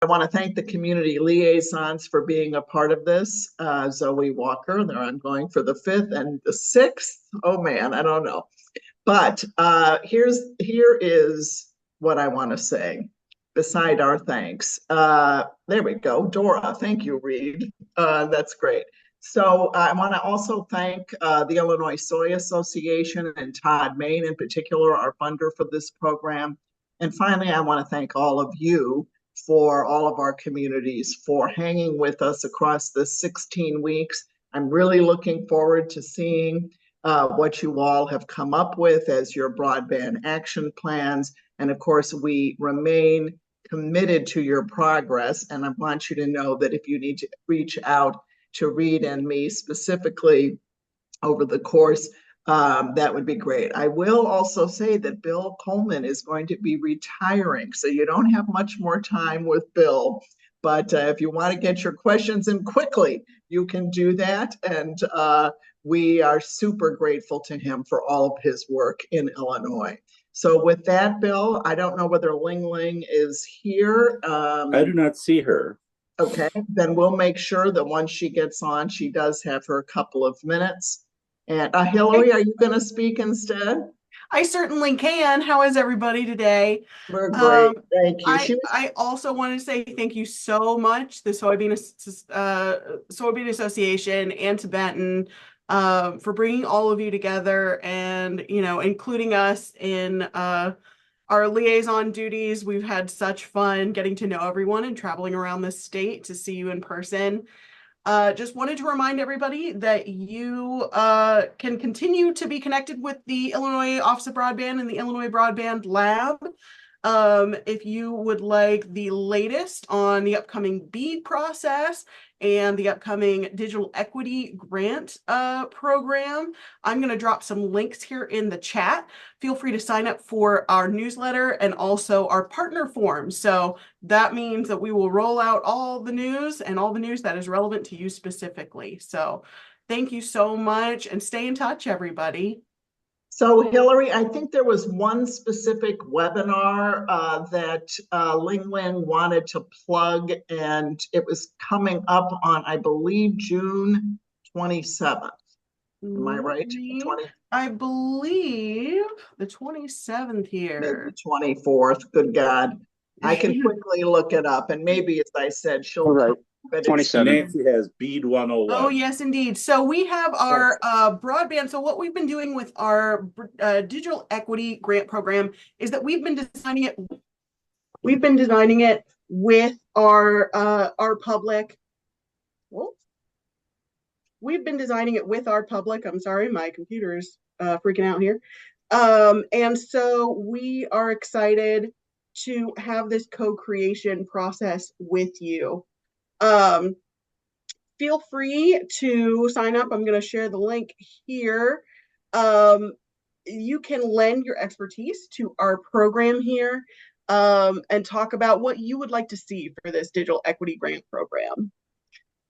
I want to thank the community liaisons for being a part of this. Zoe Walker, they're ongoing for the 5th and the 6th. Oh man, I don't know. But here is what I want to say beside our thanks. There we go. Dora, thank you, Reed. That's great. So I want to also thank the Illinois Soy Association and Todd Main in particular, our funder for this program. And finally, I want to thank all of you for all of our communities for hanging with us across the 16 weeks. I'm really looking forward to seeing what you all have come up with as your broadband action plans. And of course, we remain committed to your progress. And I want you to know that if you need to reach out to Reed and me specifically over the course, that would be great. I will also say that Bill Coleman is going to be retiring, so you don't have much more time with Bill. But if you want to get your questions in quickly, you can do that. And we are super grateful to him for all of his work in Illinois. So with that, Bill, I don't know whether Ling Ling is here. I do not see her. Okay, then we'll make sure that once she gets on, she does have her couple of minutes. And Hillary, are you going to speak instead? I certainly can. How is everybody today? We're great. Thank you. I also want to say thank you so much, the Soybean Association and to Benton for bringing all of you together and, including us in our liaison duties. We've had such fun getting to know everyone and traveling around the state to see you in person. Just wanted to remind everybody that you can continue to be connected with the Illinois Office of Broadband and the Illinois Broadband Lab. If you would like the latest on the upcoming BEAD process and the upcoming digital equity grant program, I'm going to drop some links here in the chat. Feel free to sign up for our newsletter and also our partner form. So that means that we will roll out all the news and all the news that is relevant to you specifically. So thank you so much and stay in touch, everybody. So Hillary, I think there was one specific webinar that Ling Ling wanted to plug, and it was coming up on, I believe, June 27th. Am I right? I believe the 27th here. Maybe 24th. Good God. I can quickly look it up, and maybe, as I said, she'll... Right. 27. Nancy has BEAD 101. Oh, yes, indeed. So we have our broadband. So what we've been doing with our digital equity grant program is that we've been designing it. We've been designing it with our public. Whoa. We've been designing it with our public. I'm sorry, my computer is freaking out here. And so we are excited to have this co-creation process with you. Feel free to sign up. I'm going to share the link here. You can lend your expertise to our program here and talk about what you would like to see for this digital equity grant program.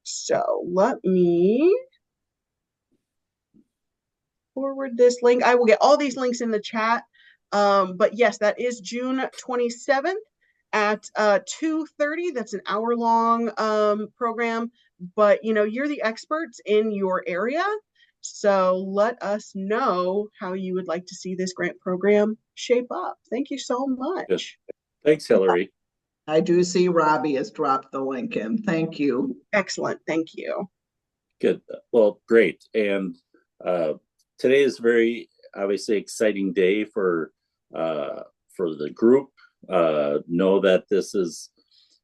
So let me forward this link. I will get all these links in the chat. But yes, that is June 27th. At 2:30. That's an hour-long program, but you're the experts in your area, so let us know how you would like to see this grant program shape up. Thank you so much. Good. Thanks, Hillary. I do see Robbie has dropped the link in. Thank you. Excellent. Thank you. Good. Well, great. And today is very obviously exciting day for the group. Know that this is,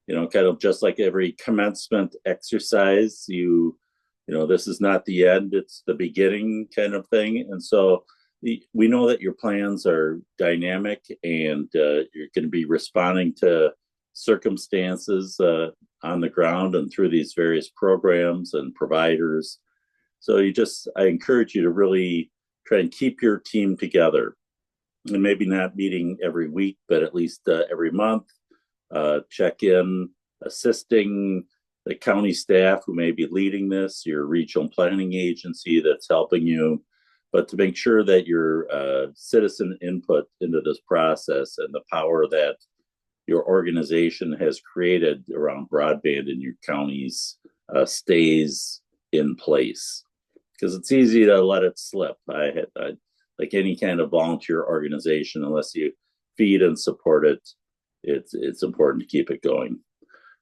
kind of just like every commencement exercise, this is not the end, it's the beginning kind of thing. And so we know that your plans are dynamic and you're going to be responding to circumstances on the ground and through these various programs and providers. So I encourage you to really try and keep your team together. And maybe not meeting every week, but at least every month, check in, assisting the county staff who may be leading this, your regional planning agency that's helping you, but to make sure that your citizen input into this process and the power that your organization has created around broadband in your counties stays in place, because it's easy to let it slip. I like any kind of volunteer organization, unless you feed and support it, it's important to keep it going.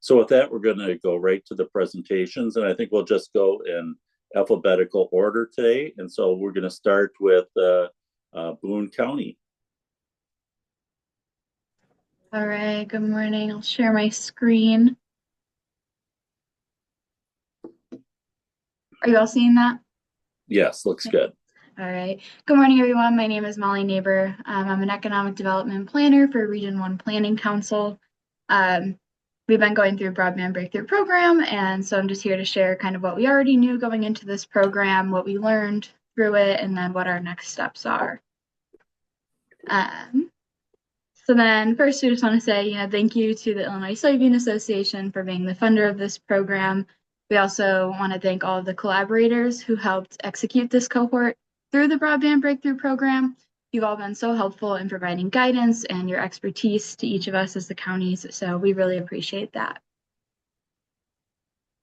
So with that, we're going to go right to the presentations, and I think we'll just go in alphabetical order today. And so we're going to start with Boone County. All right, good morning. I'll share my screen. Are you all seeing that? Yes, looks good. All right. Good morning, everyone. My name is Molly Neighbor. I'm an economic development planner for Region 1 Planning Council. We've been going through Broadband Breakthrough Program, and so I'm just here to share kind of what we already knew going into this program, what we learned through it, and then what our next steps are. So then first, we just want to say, thank you to the Illinois Soybean Association for being the funder of this program. We also want to thank all of the collaborators who helped execute this cohort through the Broadband Breakthrough Program. You've all been so helpful in providing guidance and your expertise to each of us as the counties, so we really appreciate that.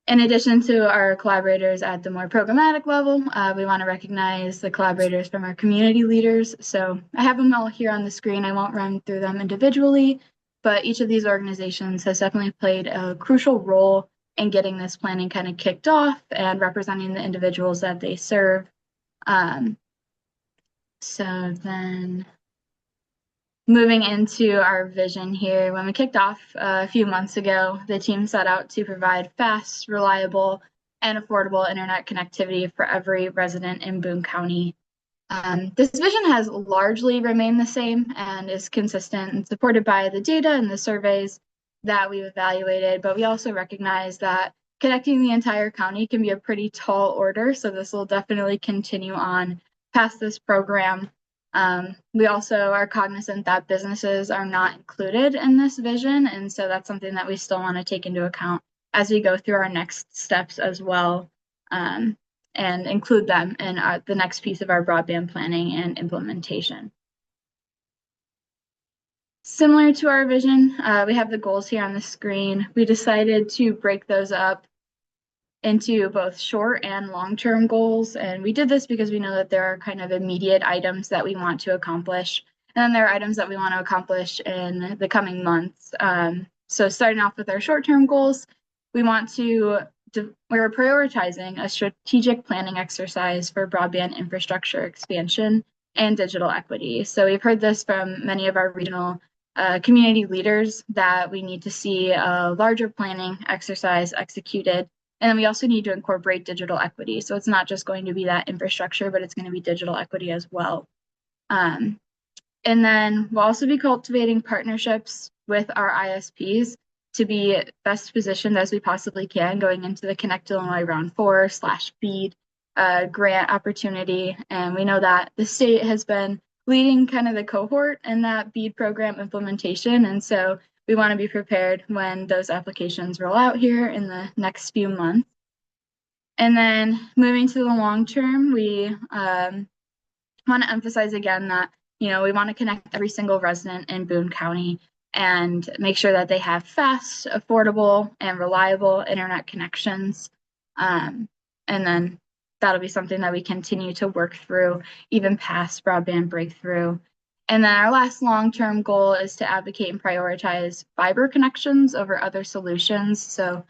In addition to our collaborators at the more programmatic level, we want to recognize the collaborators from our community leaders. So I have them all here on the screen. I won't run through them individually, but each of these organizations has definitely played a crucial role in getting this planning kind of kicked off and representing the individuals that they serve. So then moving into our vision here, when we kicked off a few months ago, the team set out to provide fast, reliable, and affordable internet connectivity for every resident in Boone County. This vision has largely remained the same and is consistent and supported by the data and the surveys that we've evaluated, but we also recognize that connecting the entire county can be a pretty tall order, so this will definitely continue on past this program. We also are cognizant that businesses are not included in this vision, and so that's something that we still want to take into account as we go through our next steps as well, and include them in the next piece of our broadband planning and implementation. Similar to our vision, we have the goals here on the screen. We decided to break those up into both short and long-term goals. And we did this because we know that there are kind of immediate items that we want to accomplish. And then there are items that we want to accomplish in the coming months. So starting off with our short-term goals, we're prioritizing a strategic planning exercise for broadband infrastructure expansion and digital equity. So we've heard this from many of our regional community leaders that we need to see a larger planning exercise executed. And then we also need to incorporate digital equity. So it's not just going to be that infrastructure, but it's going to be digital equity as well. And then we'll also be cultivating partnerships with our ISPs to be best positioned as we possibly can going into the Connect Illinois Round 4/BEAD grant opportunity. And we know that the state has been leading kind of the cohort in that BEAD program implementation. And so we want to be prepared when those applications roll out here in the next few months. And then moving to the long term, we want to emphasize again that, we want to connect every single resident in Boone County and make sure that they have fast, affordable, and reliable internet connections. And then that'll be something that we continue to work through even past Broadband Breakthrough. And then our last long-term goal is to advocate and prioritize fiber connections over other solutions. So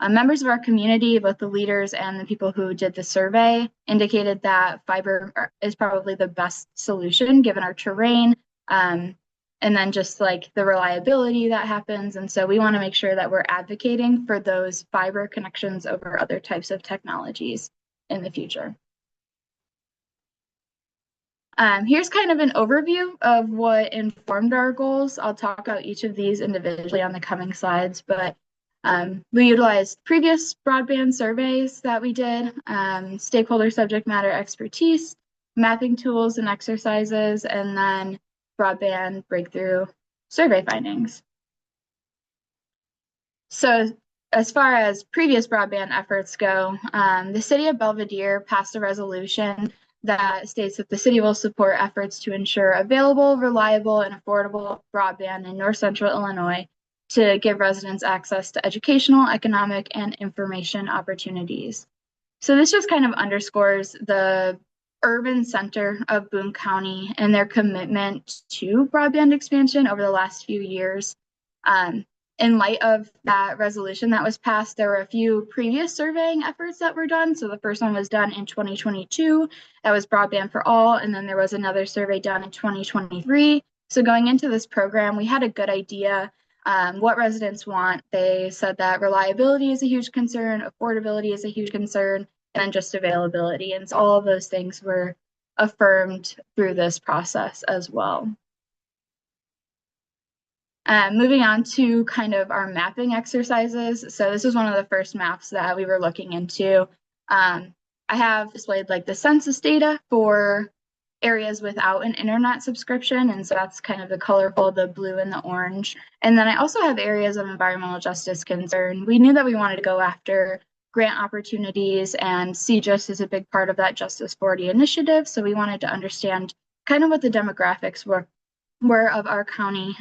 members of our community, both the leaders and the people who did the survey, indicated that fiber is probably the best solution given our terrain, and then just like the reliability that happens. And so we want to make sure that we're advocating for those fiber connections over other types of technologies in the future. Here's kind of an overview of what informed our goals. I'll talk about each of these individually on the coming slides, but we utilized previous broadband surveys that we did, stakeholder subject matter expertise, mapping tools and exercises, and then Broadband Breakthrough survey findings. So as far as previous broadband efforts go, the City of Belvidere passed a resolution that states that the city will support efforts to ensure available, reliable, and affordable broadband in North Central Illinois to give residents access to educational, economic, and information opportunities. So this just kind of underscores the urban center of Boone County and their commitment to broadband expansion over the last few years. In light of that resolution that was passed, there were a few previous surveying efforts that were done. So the first one was done in 2022. That was Broadband for All. And then there was another survey done in 2023. So going into this program, we had a good idea what residents want. They said that reliability is a huge concern, affordability is a huge concern, and just availability. And so all of those things were affirmed through this process as well. Moving on to kind of our mapping exercises. So this is one of the first maps that we were looking into. I have displayed like the census data for areas without an internet subscription. And so that's kind of the colorful, the blue and the orange. And then I also have areas of environmental justice concern. We knew that we wanted to go after grant opportunities, and CJUS is a big part of that Justice 40 initiative. So we wanted to understand kind of what the demographics were of our county.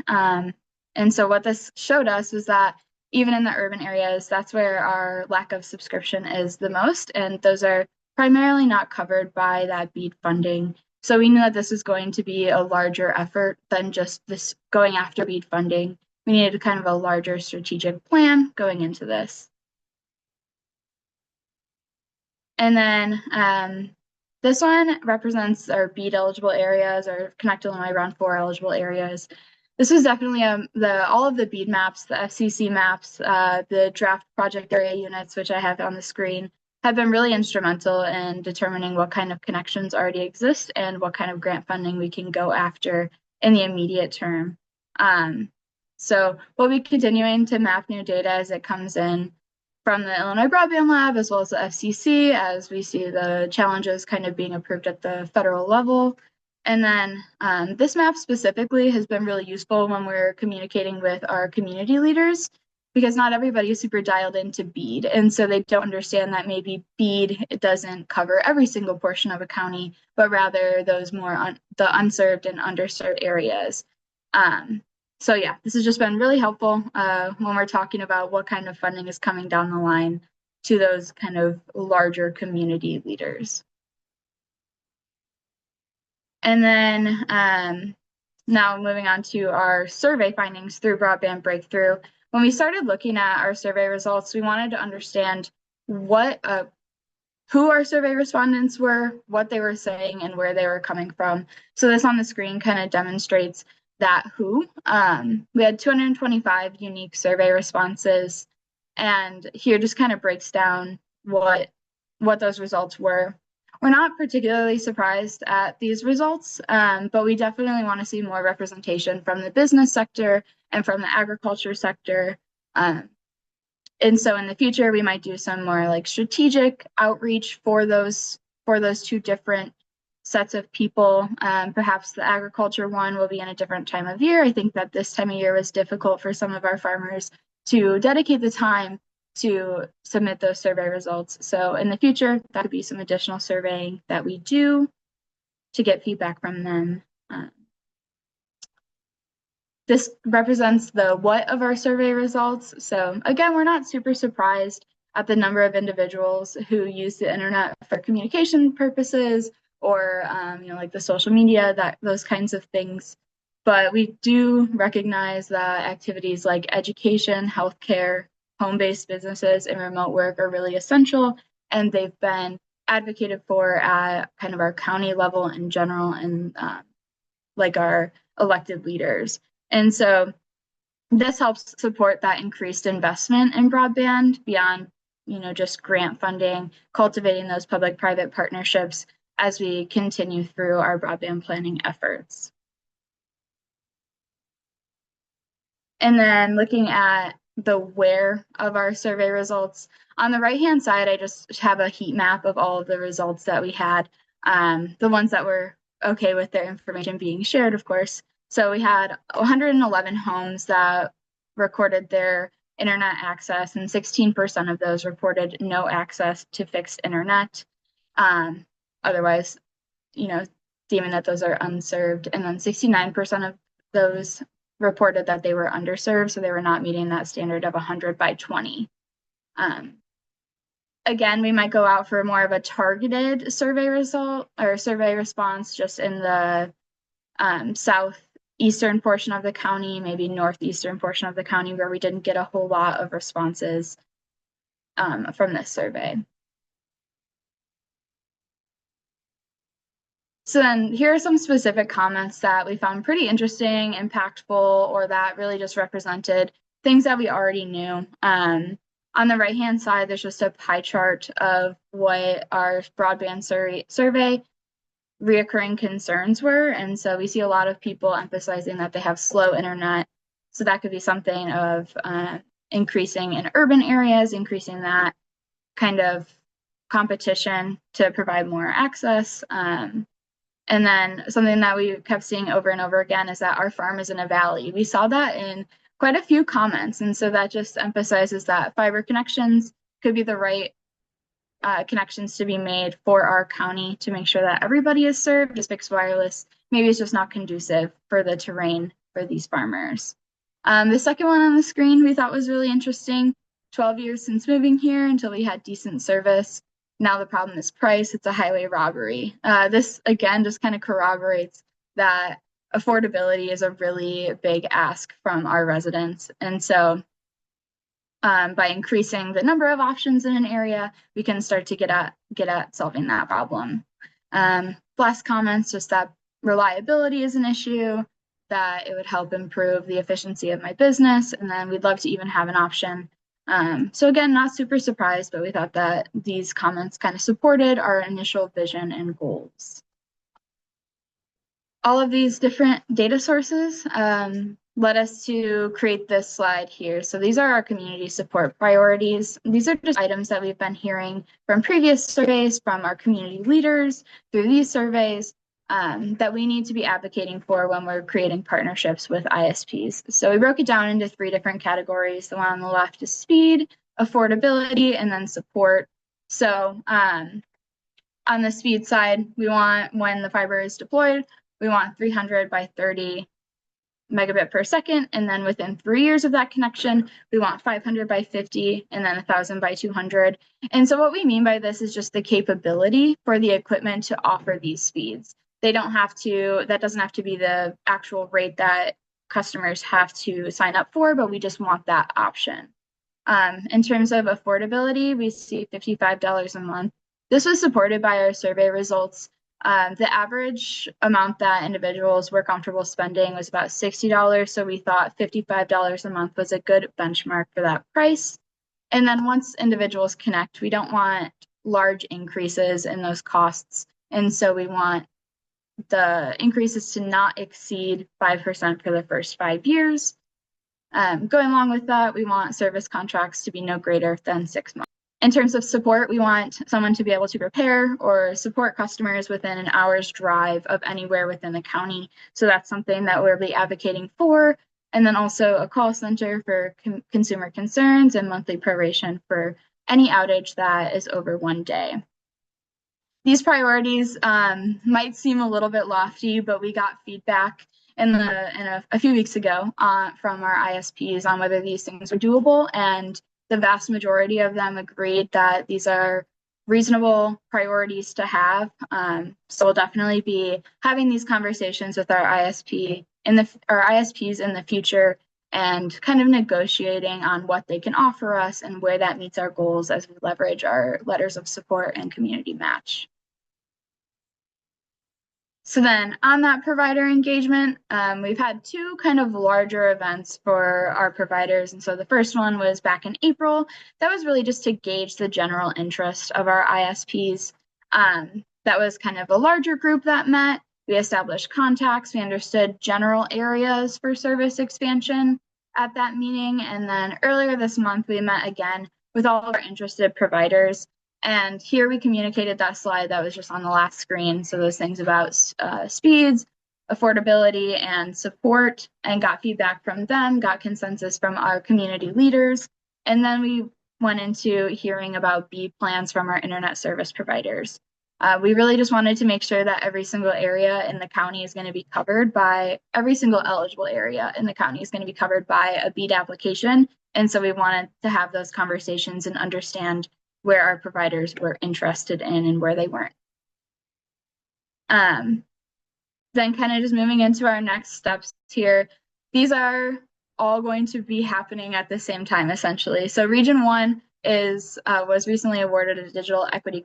And so what this showed us was that even in the urban areas, that's where our lack of subscription is the most. And those are primarily not covered by that BEAD funding. So we knew that this was going to be a larger effort than just this going after BEAD funding. We needed kind of a larger strategic plan going into this. And then this one represents our BEAD eligible areas, or Connect Illinois Round 4 eligible areas. This was definitely all of the BEAD maps, the FCC maps, the draft project area units, which I have on the screen, have been really instrumental in determining what kind of connections already exist and what kind of grant funding we can go after in the immediate term. So we'll be continuing to map new data as it comes in from the Illinois Broadband Lab, as well as the FCC, as we see the challenges kind of being approved at the federal level. And then this map specifically has been really useful when we're communicating with our community leaders, because not everybody is super dialed into BEAD. And so they don't understand that maybe BEAD doesn't cover every single portion of a county, but rather those more the unserved and underserved areas. So yeah, this has just been really helpful when we're talking about what kind of funding is coming down the line to those kind of larger community leaders. And then now moving on to our survey findings through Broadband Breakthrough. When we started looking at our survey results, we wanted to understand who our survey respondents were, what they were saying, and where they were coming from. So this on the screen kind of demonstrates that who. We had 225 unique survey responses, and here just kind of breaks down what those results were. We're not particularly surprised at these results, but we definitely want to see more representation from the business sector and from the agriculture sector. And so in the future, we might do some more like strategic outreach for those two different sets of people. Perhaps the agriculture one will be in a different time of year. I think that this time of year was difficult for some of our farmers to dedicate the time to submit those survey results. So in the future, that would be some additional surveying that we do to get feedback from them. This represents the what of our survey results. So again, we're not super surprised at the number of individuals who use the internet for communication purposes, or like the social media, those kinds of things. But we do recognize that activities like education, healthcare, home-based businesses, and remote work are really essential, and they've been advocated for at kind of our county level in general, and like our elected leaders. And so this helps support that increased investment in broadband beyond just grant funding, cultivating those public-private partnerships as we continue through our broadband planning efforts. And then looking at the where of our survey results, on the right-hand side, I just have a heat map of all of the results that we had, the ones that were okay with their information being shared, of course. So we had 111 homes that recorded their internet access, and 16% of those reported no access to fixed internet. Otherwise, deeming that those are unserved. And then 69% of those reported that they were underserved, so they were not meeting that standard of 100 by 20. Again, we might go out for more of a targeted survey result or survey response just in the southeastern portion of the county, maybe northeastern portion of the county, where we didn't get a whole lot of responses from this survey. So then here are some specific comments that we found pretty interesting, impactful, or that really just represented things that we already knew. On the right-hand side, there's just a pie chart of what our broadband survey reoccurring concerns were. And so we see a lot of people emphasizing that they have slow internet. So that could be something of increasing in urban areas, increasing that kind of competition to provide more access. And then something that we kept seeing over and over again is that our farm is in a valley. We saw that in quite a few comments. And so that just emphasizes that fiber connections could be the right connections to be made for our county to make sure that everybody is served. Just fixed wireless, maybe it's just not conducive for the terrain for these farmers. The second one on the screen we thought was really interesting. 12 years since moving here until we had decent service. Now the problem is price. It's a highway robbery. This again just kind of corroborates that affordability is a really big ask from our residents. And so by increasing the number of options in an area, we can start to get at solving that problem. Last comments, just that reliability is an issue, that it would help improve the efficiency of my business, and then we'd love to even have an option. So again, not super surprised, but we thought that these comments kind of supported our initial vision and goals. All of these different data sources led us to create this slide here. So these are our community support priorities. These are just items that we've been hearing from previous surveys, from our community leaders through these surveys, that we need to be advocating for when we're creating partnerships with ISPs. So we broke it down into 3 different categories. The one on the left is speed, affordability, and then support. So on the speed side, we want, when the fiber is deployed, we want 300 by 30 megabit per second. And then within 3 years of that connection, we want 500 by 50 and then 1000 by 200. And so what we mean by this is just the capability for the equipment to offer these speeds. They don't have to, that doesn't have to be the actual rate that customers have to sign up for, but we just want that option. In terms of affordability, we see $55 a month. This was supported by our survey results. The average amount that individuals were comfortable spending was about $60. So we thought $55 a month was a good benchmark for that price. And then once individuals connect, we don't want large increases in those costs. And so we want the increases to not exceed 5% for the first 5 years. Going along with that, we want service contracts to be no greater than 6 months. In terms of support, we want someone to be able to repair or support customers within an hour's drive of anywhere within the county. So that's something that we'll be advocating for. And then also a call center for consumer concerns and monthly proration for any outage that is over 1 day. These priorities might seem a little bit lofty, but we got feedback a few weeks ago from our ISPs on whether these things are doable, and the vast majority of them agreed that these are reasonable priorities to have. So we'll definitely be having these conversations with our ISPs in the future and kind of negotiating on what they can offer us and where that meets our goals as we leverage our letters of support and community match. So then on that provider engagement, we've had 2 kind of larger events for our providers. And so the first one was back in April. That was really just to gauge the general interest of our ISPs. That was kind of a larger group that met. We established contacts. We understood general areas for service expansion at that meeting. And then earlier this month, we met again with all of our interested providers. And here we communicated that slide that was just on the last screen. So those things about speeds, affordability, and support, and got feedback from them, got consensus from our community leaders. And then we went into hearing about B plans from our internet service providers. We really just wanted to make sure that every single area in the county is going to be covered by, every single eligible area in the county is going to be covered by a BEAD application. And so we wanted to have those conversations and understand where our providers were interested in and where they weren't. Then kind of just moving into our next steps here. These are all going to be happening at the same time, essentially. So Region 1 was recently awarded a digital equity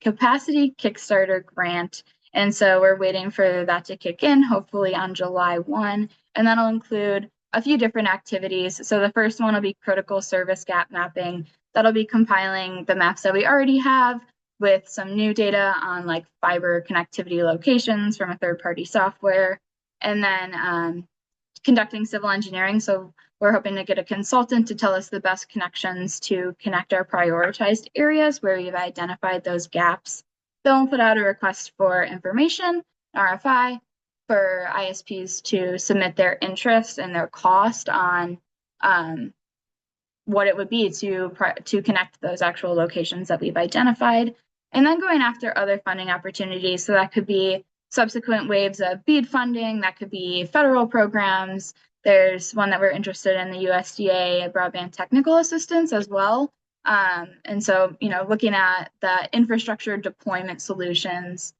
capacity Kickstarter grant. And so we're waiting for that to kick in, hopefully on July 1. And that'll include a few different activities. So the first one will be critical service gap mapping. That'll be compiling the maps that we already have with some new data on like fiber connectivity locations from a third-party software. And then conducting civil engineering. So we're hoping to get a consultant to tell us the best connections to connect our prioritized areas where we've identified those gaps. They'll put out a request for information, RFI, for ISPs to submit their interest and their cost on what it would be to connect those actual locations that we've identified. And then going after other funding opportunities. So that could be subsequent waves of BEAD funding, that could be federal programs. There's one that we're interested in, the USDA Broadband Technical Assistance as well. And so, you know, looking at the infrastructure deployment solutions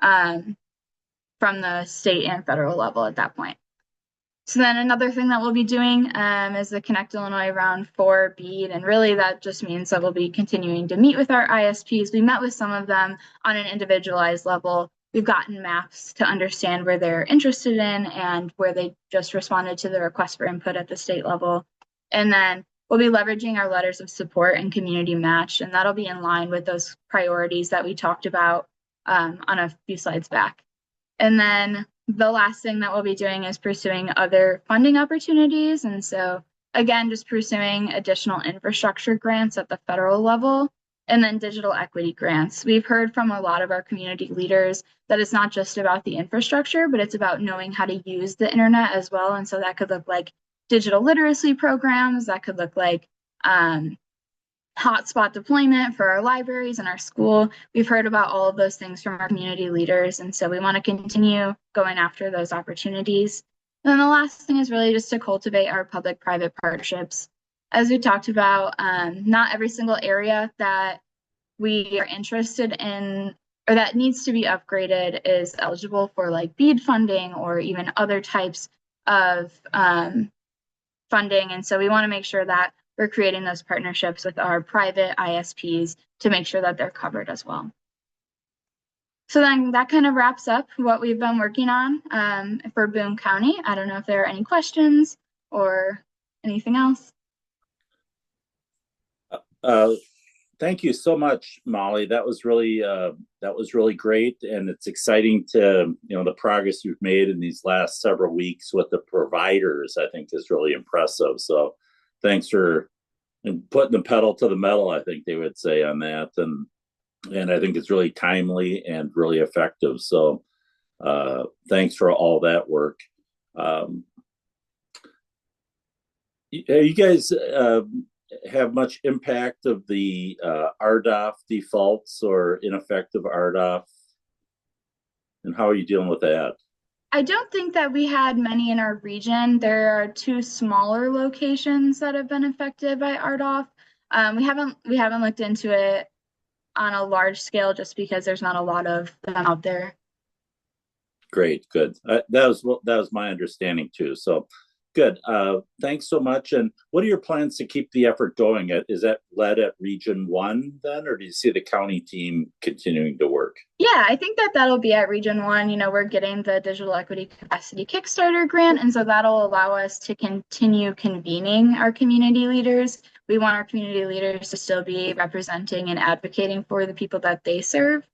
from the state and federal level at that point. So then another thing that we'll be doing is the Connect Illinois Round 4 BEAD, and really that just means that we'll be continuing to meet with our ISPs. We met with some of them on an individualized level. We've gotten maps to understand where they're interested in and where they just responded to the request for input at the state level. And then we'll be leveraging our letters of support and community match, and that'll be in line with those priorities that we talked about on a few slides back. And then the last thing that we'll be doing is pursuing other funding opportunities. And so again, just pursuing additional infrastructure grants at the federal level, and then digital equity grants. We've heard from a lot of our community leaders that it's not just about the infrastructure, but it's about knowing how to use the internet as well. And so that could look like digital literacy programs, that could look like hotspot deployment for our libraries and our school. We've heard about all of those things from our community leaders, and so we want to continue going after those opportunities. And then the last thing is really just to cultivate our public-private partnerships. As we talked about, not every single area that we are interested in or that needs to be upgraded is eligible for like BEAD funding or even other types of funding. And so we want to make sure that we're creating those partnerships with our private ISPs to make sure that they're covered as well. So then that kind of wraps up what we've been working on for Boone County. I don't know if there are any questions or anything else. Thank you so much, Molly. That was really great, and it's exciting to the progress you've made in these last several weeks with the providers. I think is really impressive. So thanks for putting the pedal to the metal, I think they would say on that, and I think it's really timely and really effective. So thanks for all that work. You guys have much impact of the RDOF defaults or ineffective RDOF, and how are you dealing with that? I don't think that we had many in our region. There are 2 smaller locations that have been affected by RDOF. We haven't looked into it on a large scale just because there's not a lot of them out there. Great, good. That was my understanding too. So good. Thanks so much. And what are your plans to keep the effort going? Is that led at Region 1 then, or do you see the county team continuing to work? Yeah, I think that that'll be at Region 1. You know, we're getting the Digital Equity Capacity Kickstarter grant, and so that'll allow us to continue convening our community leaders. We want our community leaders to still be representing and advocating for the people that they serve.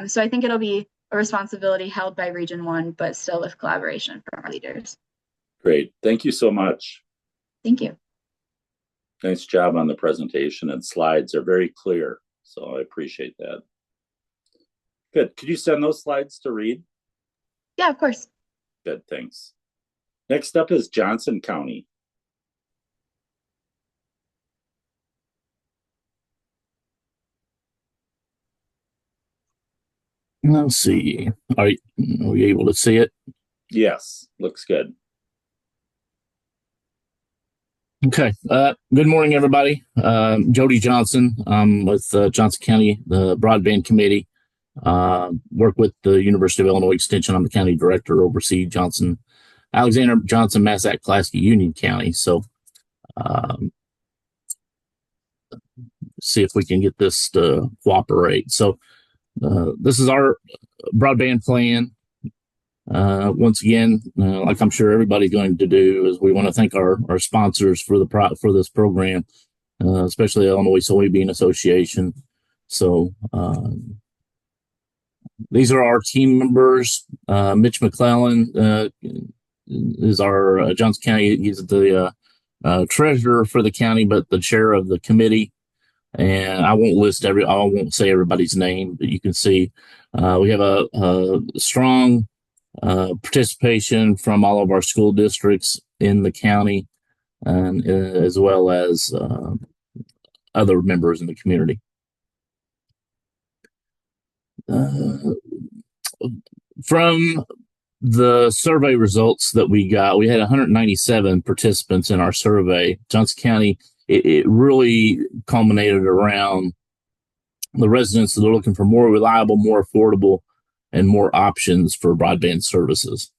So I think it'll be a responsibility held by Region 1, but still with collaboration from our leaders. Great. Thank you so much. Thank you. Nice job on the presentation, and slides are very clear. So I appreciate that. Good. Could you send those slides to Reed? Yeah, of course. Good, thanks. Next up is Johnson County. Let's see. Are we able to see it? Yes, looks good. Okay. Good morning, everybody. Jody Johnson. I'm with Johnson County, the Broadband Committee. Work with the University of Illinois Extension. I'm the county director, oversee Alexander Johnson, Massac, Pulaski, Union County. So, see if we can get this to cooperate. So, this is our broadband plan. Once again, like I'm sure everybody's going to do, is we want to thank our sponsors for this program, especially the Illinois Soybean Association. So these are our team members. Mitch McClellan is our Johnson County. He's the treasurer for the county, but the chair of the committee. And I won't say everybody's name, but you can see we have a strong participation from all of our school districts in the county, and as well as other members in the community. From the survey results that we got, we had 197 participants in our survey. Johnson County, it really culminated around the residents that are looking for more reliable, more affordable, and more options for broadband services.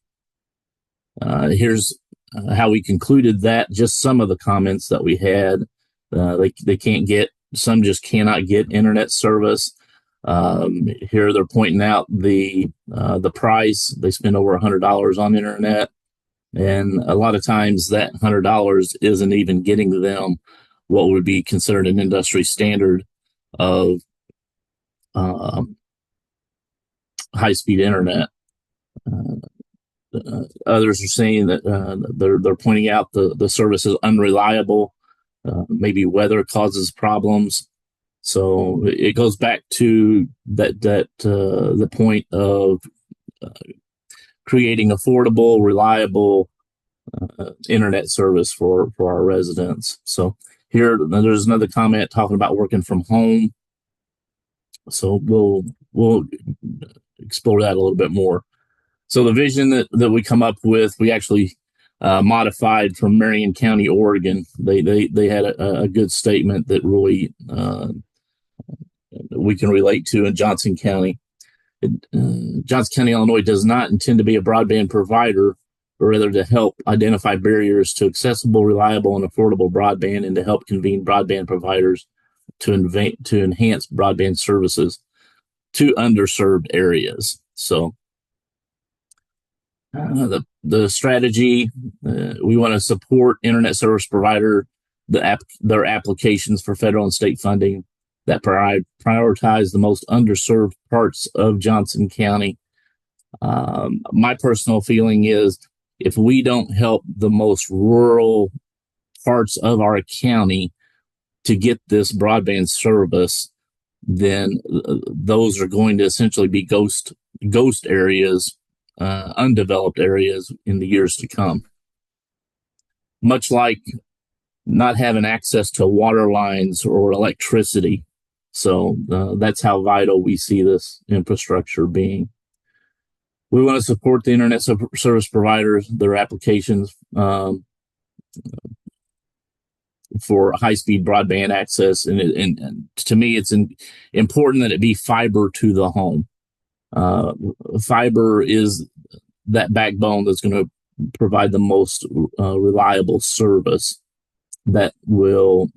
Here's how we concluded that. Just some of the comments that we had. Some just cannot get internet service. Here they're pointing out the price. They spend over $100 on internet, and a lot of times that $100 isn't even getting them what would be considered an industry standard of high-speed internet. Others are saying that they're pointing out the service is unreliable. Maybe weather causes problems. So it goes back to the point of creating affordable, reliable internet service for our residents. So here, there's another comment talking about working from home. So we'll explore that a little bit more. So the vision that we come up with, we actually modified from Marion County, Oregon. They had a good statement that really we can relate to in Johnson County. Johnson County, Illinois does not intend to be a broadband provider, but rather to help identify barriers to accessible, reliable, and affordable broadband, and to help convene broadband providers to enhance broadband services to underserved areas. So the strategy, we want to support internet service provider, their applications for federal and state funding that prioritize the most underserved parts of Johnson County. My personal feeling is if we don't help the most rural parts of our county to get this broadband service, then those are going to essentially be ghost areas, undeveloped areas in the years to come. Much like not having access to water lines or electricity. So that's how vital we see this infrastructure being. We want to support the internet service providers, their applications for high-speed broadband access. And to me, it's important that it be fiber to the home. Fiber is that backbone that's going to provide the most reliable service that will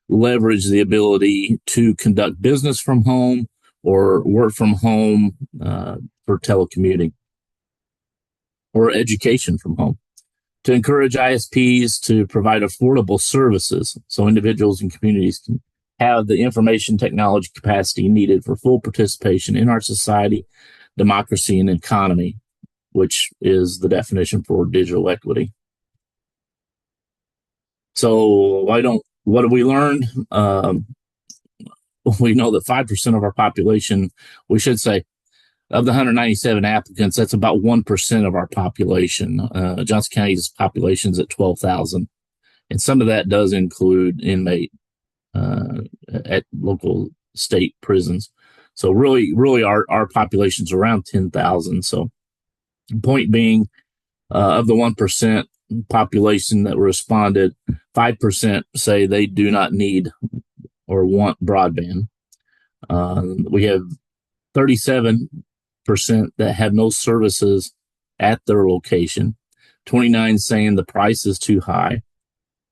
leverage the ability to conduct business from home or work from home for telecommuting or education from home. To encourage ISPs to provide affordable services so individuals and communities can have the information technology capacity needed for full participation in our society, democracy, and economy, which is the definition for digital equity. So what have we learned? We know that 5% of our population, we should say, of the 197 applicants, that's about 1% of our population. Johnson County's population is at 12,000. And some of that does include inmate at local state prisons. So really our population's around 10,000. So point being, of the 1% population that responded, 5% say they do not need or want broadband. We have 37% that have no services at their location, 29 saying the price is too high,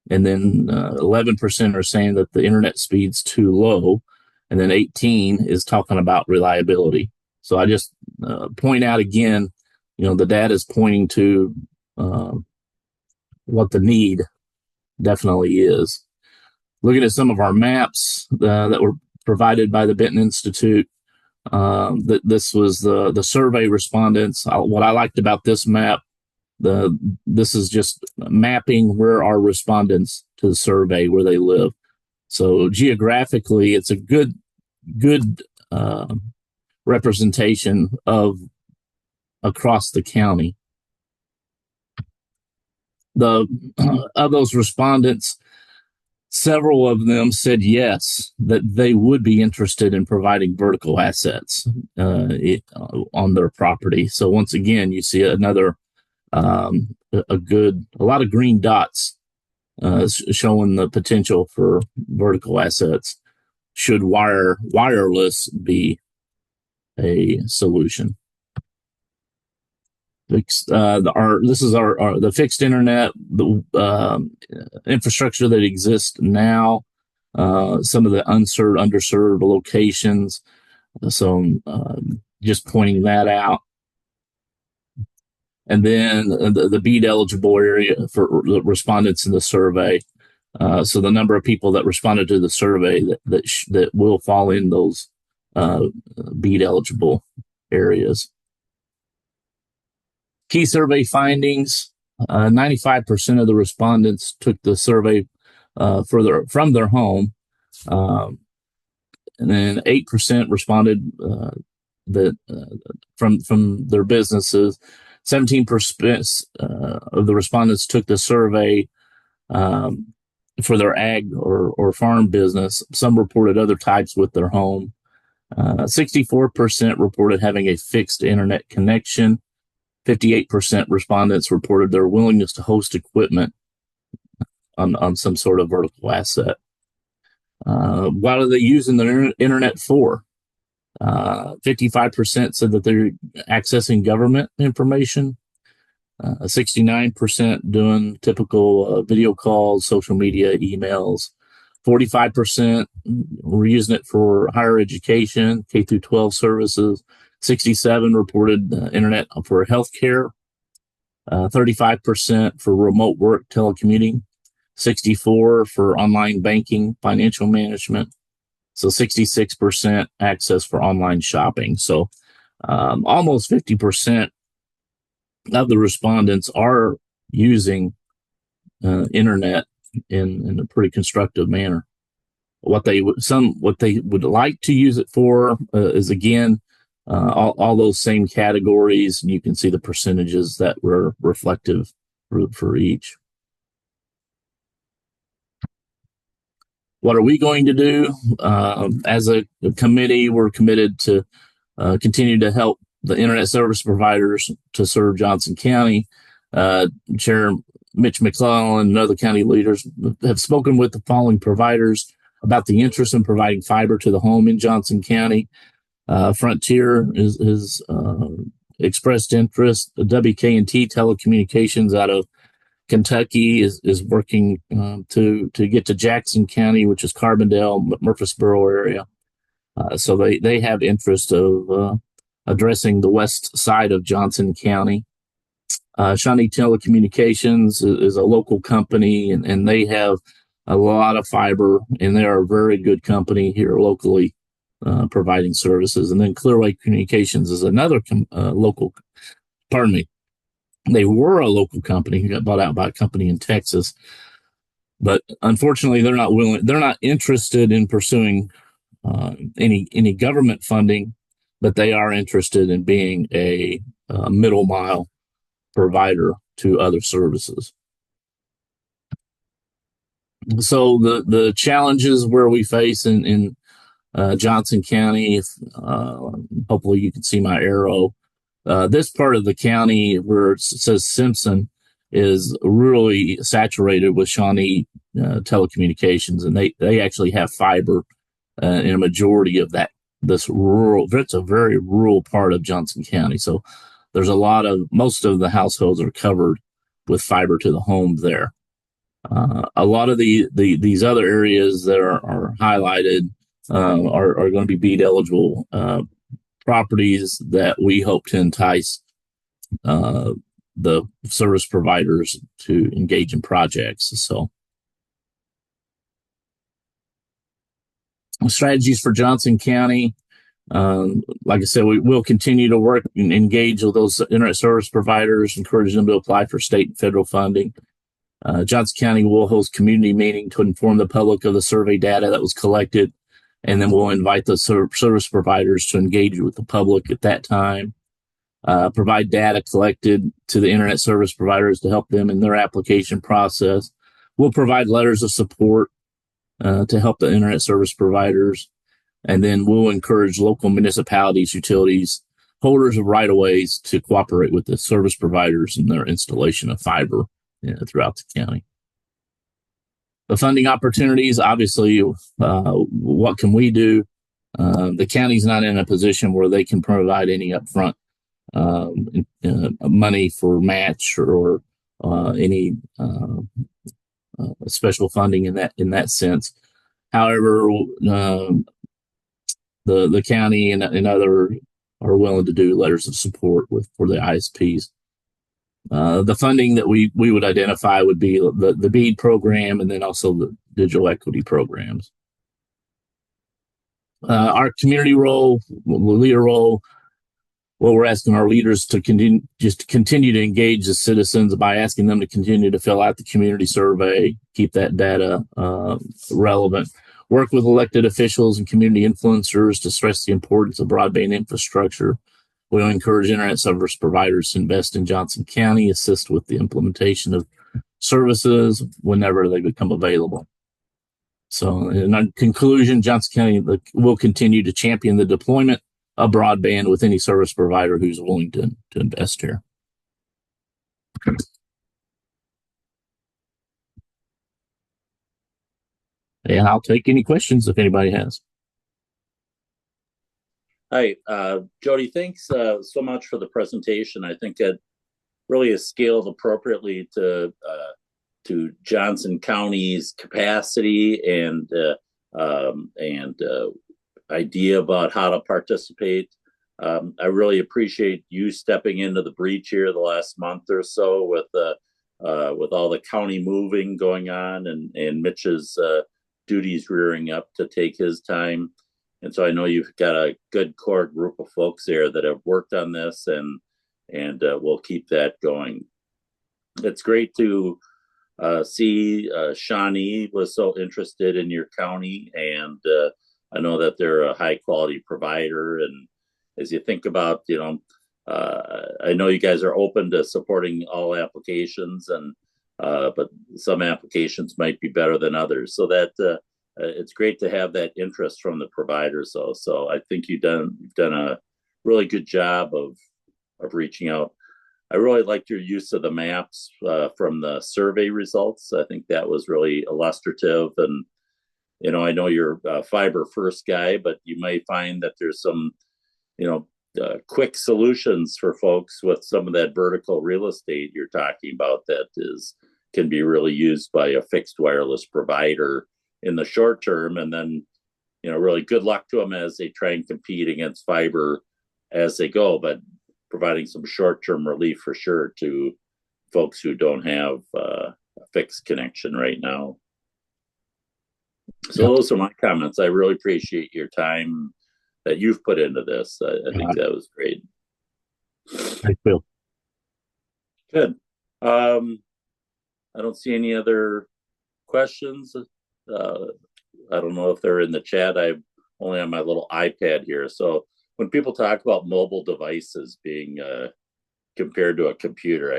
and then 11% are saying that the internet speed's too low, and then 18 is talking about reliability. So I just point out again, the data is pointing to what the need definitely is. Looking at some of our maps that were provided by the Benton Institute, this was the survey respondents. What I liked about this map, this is just mapping where our respondents to the survey, where they live. So geographically, it's a good representation of across the county. Of those respondents, several of them said yes, that they would be interested in providing vertical assets on their property. So once again, you see another a lot of green dots showing the potential for vertical assets should wireless be a solution. This is the fixed internet, the infrastructure that exists now, some of the underserved locations. So just pointing that out. And then the BEAD eligible area for the respondents in the survey. So the number of people that responded to the survey that will fall in those BEAD eligible areas. Key survey findings: 95% of the respondents took the survey from their home, and then 8% responded from their businesses. 17% of the respondents took the survey for their ag or farm business. Some reported other types with their home. 64% reported having a fixed internet connection. 58% respondents reported their willingness to host equipment on some sort of vertical asset. What are they using the internet for? 55% said that they're accessing government information. 69% doing typical video calls, social media, emails. 45% were using it for higher education, K through 12 services. 67 reported internet for healthcare. 35% for remote work, telecommuting. 64 for online banking, financial management. So 66% access for online shopping. So almost 50% of the respondents are using internet in a pretty constructive manner. What they would like to use it for is, again, all those same categories, and you can see the percentages that were reflective for each. What are we going to do? As a committee, we're committed to continue to help the internet service providers to serve Johnson County. Chair Mitch McClellan and other county leaders have spoken with the following providers about the interest in providing fiber to the home in Johnson County. Frontier is expressed interest. The WK&T Telecommunications out of Kentucky is working to get to Jackson County, which is Carbondale, Murfreesboro area. So they have interest of addressing the west side of Johnson County. Shawnee Telecommunications is a local company, and they have a lot of fiber, and they are a very good company here locally providing services. And then Clearway Communications is another local, pardon me. They were a local company who got bought out by a company in Texas, but unfortunately they're not interested in pursuing any government funding, but they are interested in being a middle mile provider to other services. So the challenges where we face in Johnson County. Hopefully you can see my arrow. This part of the county where it says Simpson is really saturated with Shawnee telecommunications, and they actually have fiber in a majority of this rural. It's a very rural part of Johnson County, so there's most of the households are covered with fiber to the home there. A lot of these other areas that are highlighted are going to be BEAD eligible properties that we hope to entice the service providers to engage in projects. So, strategies for Johnson County. Like I said, we will continue to work and engage with those internet service providers, encourage them to apply for state and federal funding. Johnson County will host community meeting to inform the public of the survey data that was collected, and then we'll invite the service providers to engage with the public at that time. Provide data collected to the internet service providers to help them in their application process. We'll provide letters of support to help the internet service providers, and then we'll encourage local municipalities, utilities, holders of right-of-ways to cooperate with the service providers in their installation of fiber throughout the county. The funding opportunities, obviously, what can we do? The county's not in a position where they can provide any upfront money for match or any special funding in that sense. However, the county and other are willing to do letters of support for the ISPs. The funding that we would identify would be the BEAD program and then also the digital equity programs. Our community role, leader role, well, we're asking our leaders to continue to engage the citizens by asking them to continue to fill out the community survey, keep that data relevant, work with elected officials and community influencers to stress the importance of broadband infrastructure. We'll encourage internet service providers to invest in Johnson County, assist with the implementation of services whenever they become available. So in conclusion, Johnson County will continue to champion the deployment of broadband with any service provider who's willing to invest here. And I'll take any questions if anybody has. Hi, Jody, thanks so much for the presentation. I think it really is scaled appropriately to Johnson County's capacity and idea about how to participate. I really appreciate you stepping into the breach here the last month or so with all the county moving going on and Mitch's duties rearing up to take his time. And so I know you've got a good core group of folks there that have worked on this and we'll keep that going. It's great to see Shawnee was so interested in your county, and I know that they're a high quality provider. And as you think about, I know you guys are open to supporting all applications, but some applications might be better than others. So that it's great to have that interest from the providers. So I think you've done a really good job of reaching out. I really liked your use of the maps from the survey results. I think that was really illustrative. And, I know you're a fiber first guy, but you may find that there's some, quick solutions for folks with some of that vertical real estate you're talking about that can be really used by a fixed wireless provider in the short term. And then, really good luck to them as they try and compete against fiber as they go, but providing some short-term relief for sure to folks who don't have a fixed connection right now. So those are my comments. I really appreciate your time that you've put into this. I think that was great. Thanks, Bill. Good. I don't see any other questions. I don't know if they're in the chat. I'm only on my little iPad here. So when people talk about mobile devices being compared to a computer,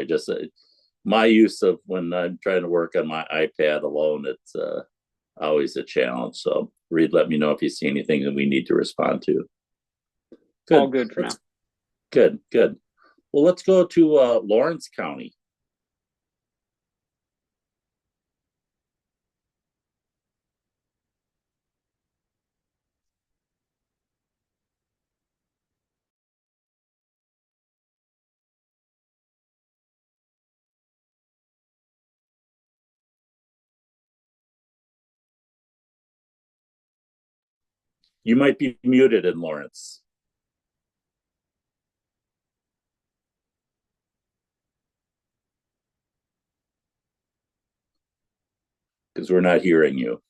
my use of when I'm trying to work on my iPad alone, always a challenge. So Reed, let me know if you see anything that we need to respond to. All good for now. Good. Well, let's go to Lawrence County. You might be muted in Lawrence. Because we're not hearing you.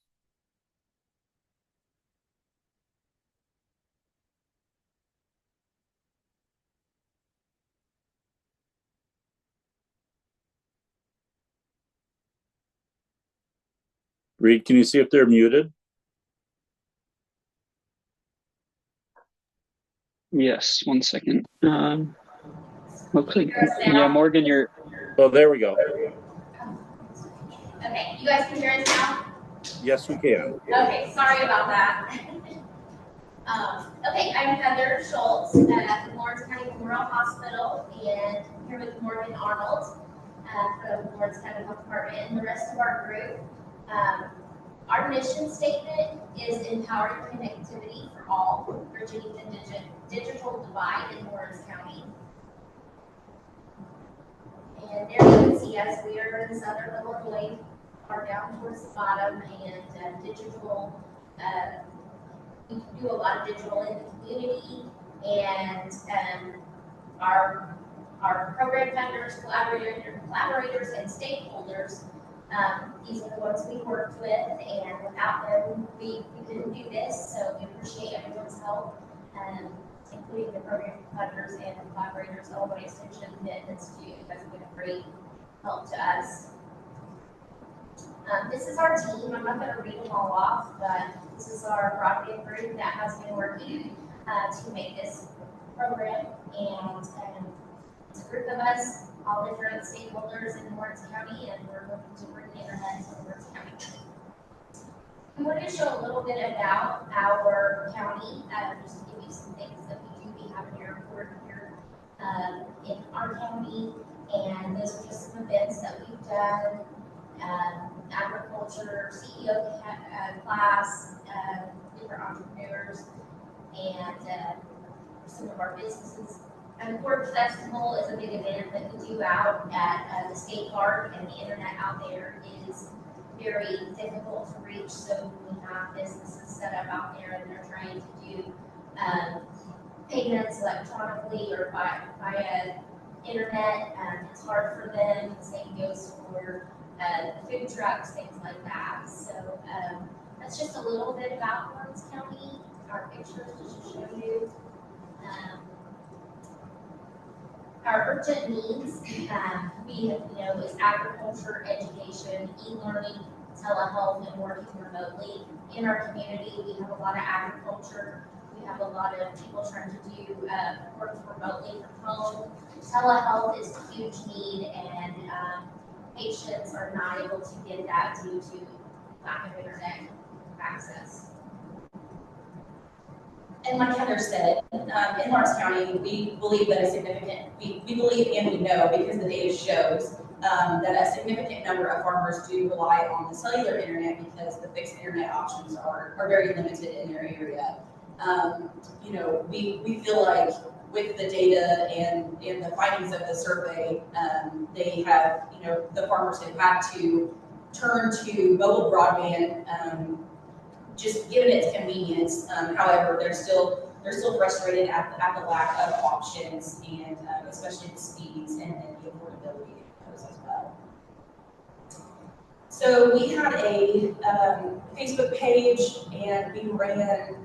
Reed, can you see if they're muted? Yes, 1 second. Looks like, yeah, Morgan, you're. Oh, there we go. Okay, you guys can hear us now? Yes, we can. Okay, sorry about that. Okay, I'm Heather Schultz at the Lawrence County Memorial Hospital, and here with Morgan Arnold from the Lawrence County Health Department and the rest of our group. Our mission statement is empowering connectivity for all, bridging the digital divide in Lawrence County. And there you can see us. We are in the southern Illinois, are down towards the bottom, and digital. We do a lot of digital in the community, and our program funders, collaborators, and stakeholders. These are the ones we worked with, and without them, we couldn't do this. So we appreciate everyone's help, including the program funders and the collaborators, Illinois Extension, Benton Institute. You guys have been a great help to us. This is our team. I'm not going to read them all off, but this is our broadband group that has been working to make this program. And it's a group of us, all different stakeholders in Lawrence County, and we're looking to bring the internet to Lawrence County. I want to show a little bit about our county, just to give you some things that we have an airport here in our county. And those are just some events that we've done. Agriculture, CEO class, different entrepreneurs, and some of our businesses. And Cohort Festival is a big event that we do out at the state park, and the internet out there is very difficult to reach. So we have businesses set up out there, and they're trying to do payments electronically or via internet. It's hard for them. The same goes for food trucks, things like that. So that's just a little bit about Lawrence County. Our pictures just to show you. Our urgent needs, we know is agriculture, education, e-learning, telehealth, and working remotely. In our community, we have a lot of agriculture. We have a lot of people trying to do work remotely from home. Telehealth is a huge need, and patients are not able to get that due to lack of internet access. And like Heather said, in Lawrence County, we believe that we believe and we know, because the data shows that a significant number of farmers do rely on the cellular internet because the fixed internet options are very limited in their area. We feel like with the data and the findings of the survey, they have, the farmers have had to turn to mobile broadband, just given its convenience. However, they're still frustrated at the lack of options, and especially the speeds and the affordability of those as well. So we had a Facebook page, and we ran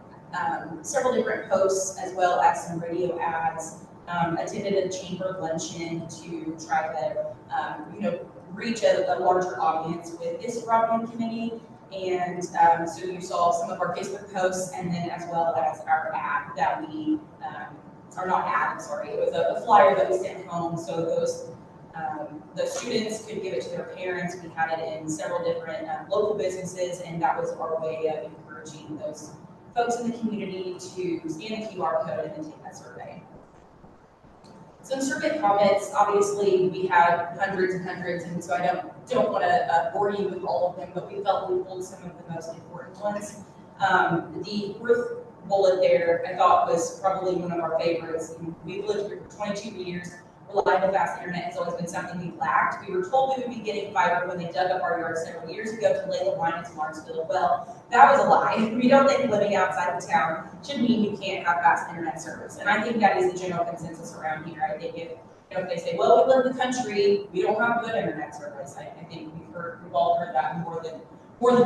several different posts as well as some radio ads. Attended a chamber luncheon to try to reach a larger audience with this broadband committee. And so you saw some of our Facebook posts, and then as well as our ad that we, or not ad, I'm sorry, it was a flyer that we sent home. So those the students could give it to their parents. We had it in several different local businesses, and that was our way of encouraging those folks in the community to scan the QR code and then take that survey. Some survey comments, obviously we had hundreds and hundreds, and so I don't want to bore you with all of them, but we felt we pulled some of the most important ones. The fourth bullet there I thought was probably one of our favorites. We've lived here for 22 years. Reliable fast internet has always been something we've lacked. We were told we would be getting fiber when they dug up our yard several years ago to lay the line into Martinsville. Well, that was a lie. We don't think living outside of town should mean you can't have fast internet service. And I think that is the general consensus around here. I think if they say, well, we live in the country, we don't have good internet service. I think we've all heard that more than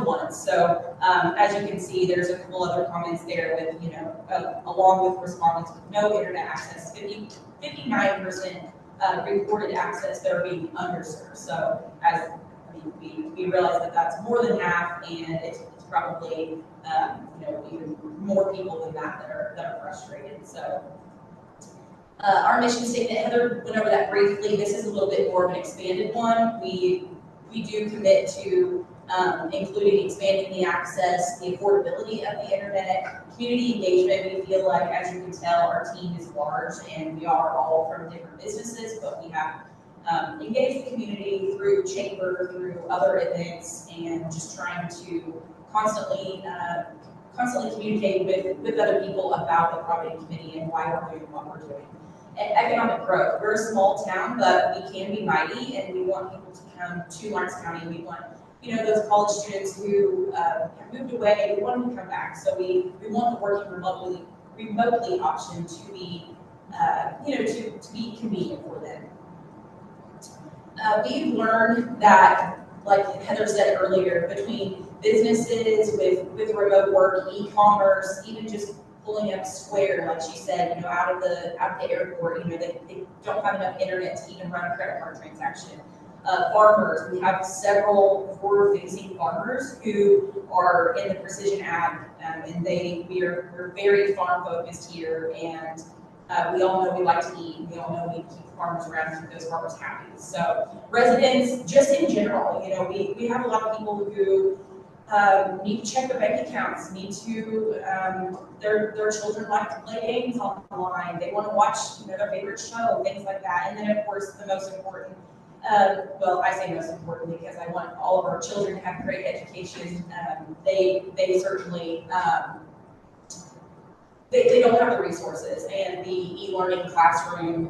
once. So as you can see, there's a couple other comments there with, along with respondents with no internet access, 59% reported access that are being underserved. So we realize that that's more than half, and it's probably even more people than that are frustrated. So our mission statement, Heather went over that briefly. This is a little bit more of an expanded one. We do commit to including expanding the access, the affordability of the internet, community engagement. We feel like, as you can tell, our team is large and we are all from different businesses, but we have engaged the community through chamber, through other events, and just trying to constantly communicate with other people about the Providence Committee and why we're doing what we're doing. And economic growth. We're a small town, but we can be mighty, and we want people to come to Lawrence County. We want those college students who have moved away, we want them to come back. So we want the working remotely option to be, to be convenient for them. We've learned that, like Heather said earlier, between businesses with remote work, e-commerce, even just pulling up Square, like she said, out of the airport, they don't have enough internet to even run a credit card transaction. Farmers, we have several forward-facing farmers who are in the precision ag, and we're very farm-focused here, and we all know we like to eat. We all know we keep farmers around and keep those farmers happy. So residents, just in general, we have a lot of people who need to check their bank accounts, need to, their children like to play games online, they want to watch their favorite show, things like that. And then of course the most important, well, I say most important because I want all of our children to have great education. They certainly, they don't have the resources, and the e-learning classroom,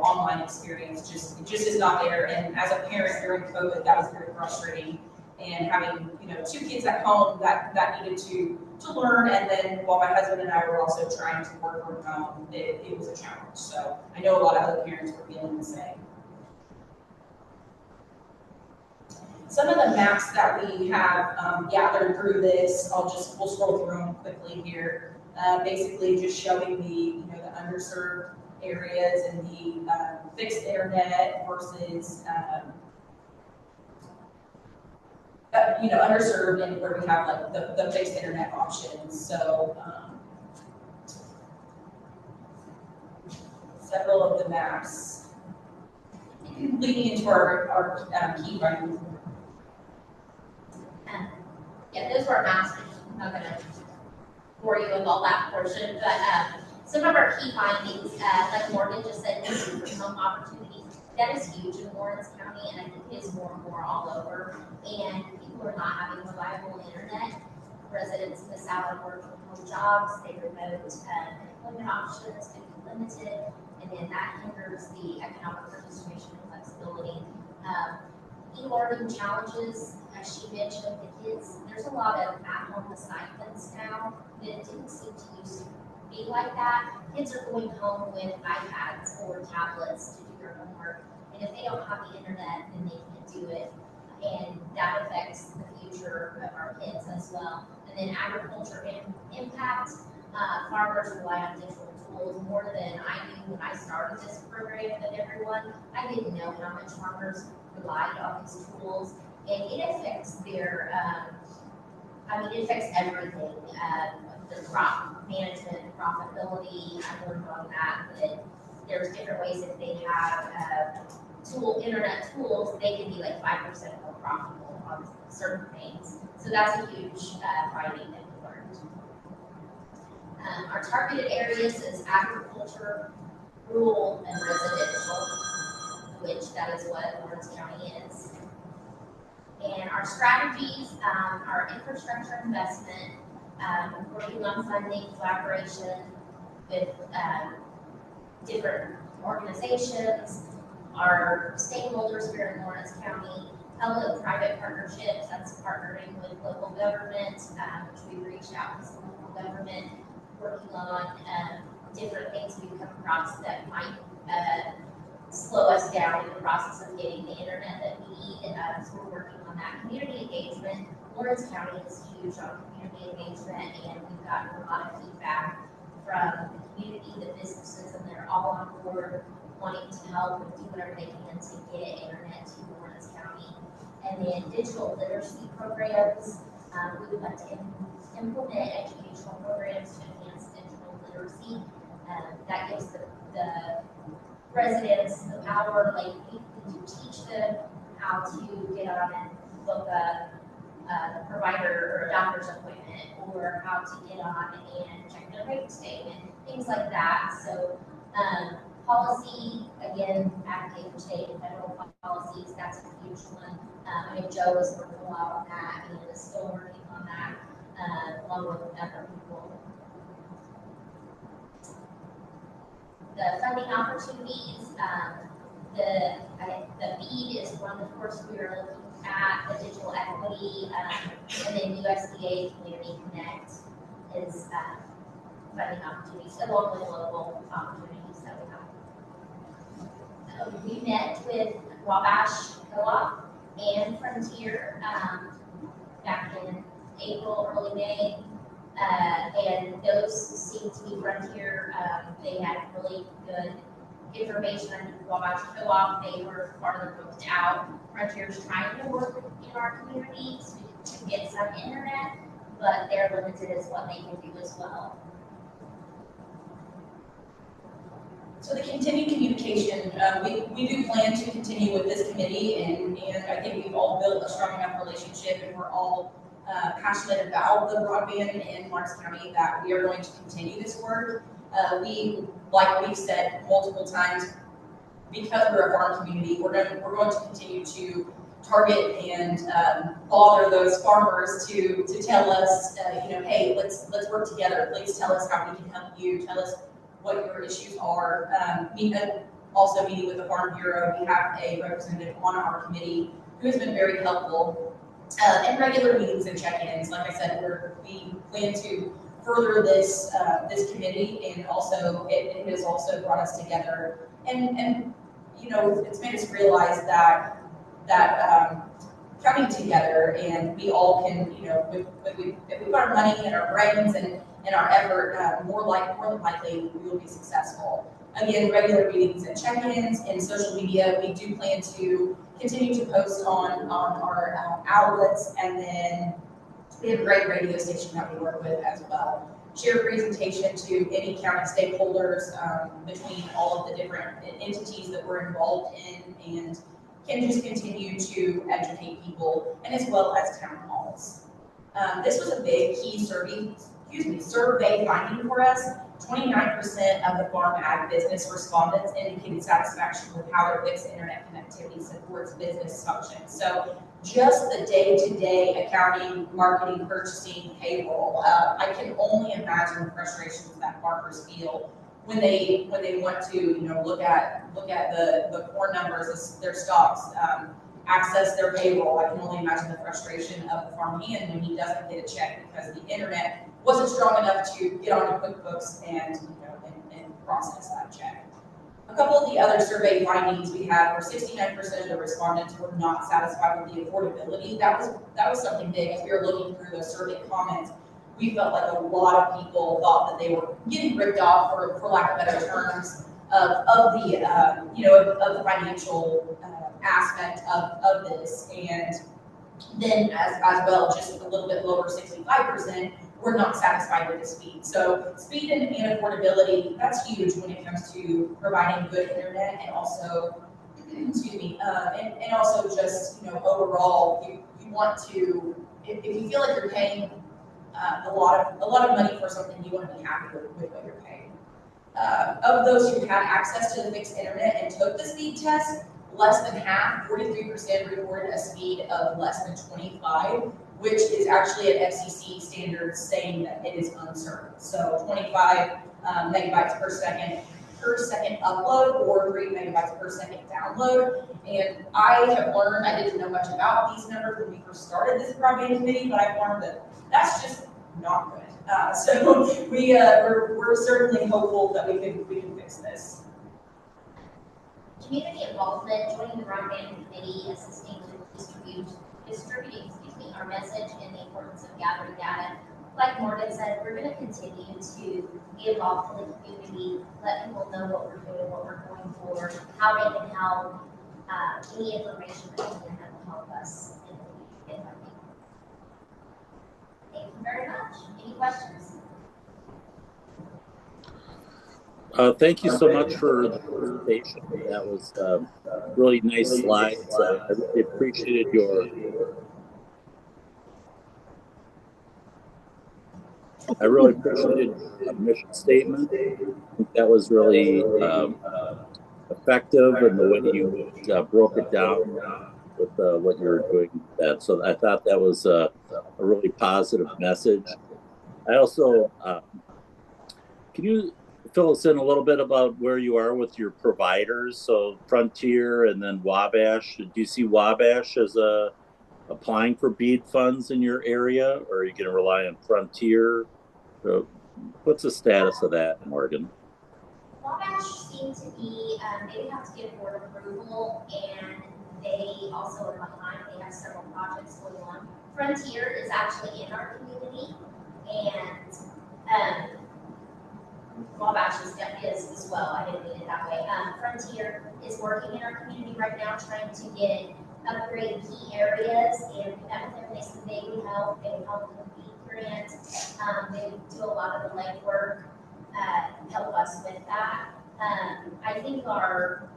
online experience just is not there. And as a parent during COVID, that was very frustrating. And having, 2 kids at home that needed to learn, and then while my husband and I were also trying to work from home, it was a challenge. So I know a lot of other parents were feeling the same. Some of the maps that we have gathered through this, we'll scroll through them quickly here. Basically just showing the underserved areas and the fixed internet versus underserved, and where we have like the fixed internet options. So several of the maps leading into our key findings. Yeah, those were our maps. I'm not going to bore you with all that portion, but some of our key findings, like Morgan just said, home opportunities. That is huge in Lawrence County, and I think it is more and more all over. And people are not having reliable internet. Residents miss out on work from home jobs. They remote employment options can be limited, and then that hinders the economic participation and flexibility. E-learning challenges, as she mentioned, the kids. There's a lot of at-home assignments now that it didn't seem to used to be like that. Kids are going home with iPads or tablets to do their homework, and if they don't have the internet, then they can't do it, and that affects the future of our kids as well. And then agriculture impact. Farmers rely on digital tools more than I knew when I started this program than everyone. I didn't know how much farmers relied on these tools, and it affects their, it affects everything. The crop management, profitability, I learned on that there's different ways that they have internet tools, they can be like 5% more profitable on certain things. So that's a huge finding that we learned. Our targeted areas is agriculture, rural, and residential, which that is what Lawrence County is. And our strategies, our infrastructure investment, working on funding collaboration with different organizations, our stakeholders here in Lawrence County, public-private partnerships, that's partnering with local government, which we've reached out to some local government, working on different things we've come across that might slow us down in the process of getting the internet that we need. So we're working on that community engagement. Lawrence County is huge on community engagement, and we've gotten a lot of feedback from the community, the businesses, and they're all on board wanting to help and do whatever they can to get internet to Lawrence County. And then digital literacy programs. We would like to implement educational programs to enhance digital literacy. That gives the residents the power, like we can teach them how to get on and book a provider or a doctor's appointment, or how to get on and check their rate statement, things like that. So policy, again, advocate for state and federal policies, that's a huge one. I know Joe is working a lot on that and is still working on that along with other people. The funding opportunities, the BEAD is one, of course, we are looking at the digital equity, and then USDA Community Connect is funding opportunities, along with local opportunities that we have. We met with Wabash Co-op and Frontier back in April, early May, and those seem to be Frontier. They had really good information on Wabash Co-op. They were farther booked out. Frontier's trying to work in our communities to get some internet, but they're limited as what they can do as well. So the continued communication, we do plan to continue with this committee, and I think we've all built a strong enough relationship, and we're all passionate about the broadband in Lawrence County that we are going to continue this work. Like we've said multiple times, because we're a farm community, we're going to continue to target and bother those farmers to tell us, hey, let's work together. Please tell us how we can help you. Tell us what your issues are. Also meeting with the Farm Bureau, we have a representative on our committee who has been very helpful. And regular meetings and check-ins. Like I said, we plan to further this committee, and also it has also brought us together. And it's made us realize that coming together, and we all can, if we put our money and our brains and our effort, more than likely we will be successful. Again, regular meetings and check-ins and social media. We do plan to continue to post on our outlets, and then we have a great radio station that we work with as well. Share presentation to any county stakeholders between all of the different entities that we're involved in, and can just continue to educate people, and as well as town halls. This was a big key survey finding for us. 29% of the farm ag business respondents indicated satisfaction with how their fixed internet connectivity supports business functions. So just the day-to-day accounting, marketing, purchasing, payroll. I can only imagine the frustrations that farmers feel when they want to look at the core numbers, their stocks, access their payroll. I can only imagine the frustration of the farm hand when he doesn't get a check because the internet wasn't strong enough to get onto QuickBooks and process that check. A couple of the other survey findings we had were 69% of the respondents were not satisfied with the affordability. That was something big. As we were looking through those survey comments, we felt like a lot of people thought that they were getting ripped off, for lack of better terms, of the financial aspect of this. And then as well, just a little bit lower, 65%, were not satisfied with the speed. So speed and affordability, that's huge when it comes to providing good internet, and also excuse me, and also just, you know, overall, you want to, if you feel like you're paying a lot of money for something, you want to be happy with what you're paying. Of those who had access to the fixed internet and took the speed test, less than half, 43%, reported a speed of less than 25, which is actually at FCC standards saying that it is uncertain. So 25 megabytes per second upload, or 3 megabytes per second download. And I have learned, I didn't know much about these numbers when we first started this broadband committee, but I've learned that that's just not good. So we're certainly hopeful that we can fix this. Community involvement, joining the broadband committee, assisting with distributing our message and the importance of gathering data. Like Morgan said, we're going to continue to be involved in the community, let people know what we're doing, what we're going for, how they can help, any information that we can have to help us in the community. Thank you very much. Any questions? Thank you so much for the presentation. That was really nice slides. I really appreciated your mission statement. I think that was really effective, and the way you broke it down with what you were doing with that. So I thought that was a really positive message. I also, can you fill us in a little bit about where you are with your providers? So Frontier and then Wabash. Do you see Wabash as applying for BEAD funds in your area, or are you going to rely on Frontier? What's the status of that, Morgan? Wabash seem to be, they have to get board approval, and they also are behind. They have several projects going on. Frontier is actually in our community, and Wabash is as well. I didn't mean it that way. Frontier is working in our community right now, trying to upgrade key areas, and we met with them. They said they would help. They would help with the BEAD grant. They do a lot of the legwork, help us with that. I think our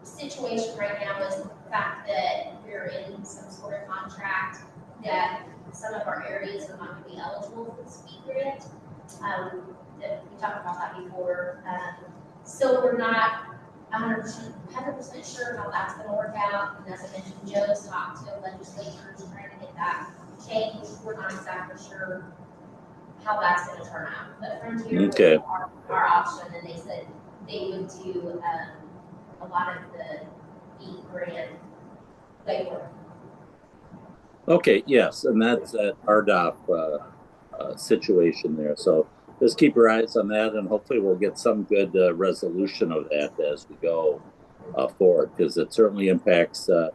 situation right now is the fact that we're in some sort of contract that some of our areas are not going to be eligible for the speed grant. We talked about that before. So we're not 100% sure how that's going to work out. And as I mentioned, Joe's talked to legislators trying to get that changed. We're not exactly sure how that's going to turn out. But Frontier was our option, and they said they would do a lot of the BEAD grant legwork. Okay, yes, and that's that RDOF situation there. So just keep your eyes on that, and hopefully we'll get some good resolution of that as we go forward, because it certainly impacts not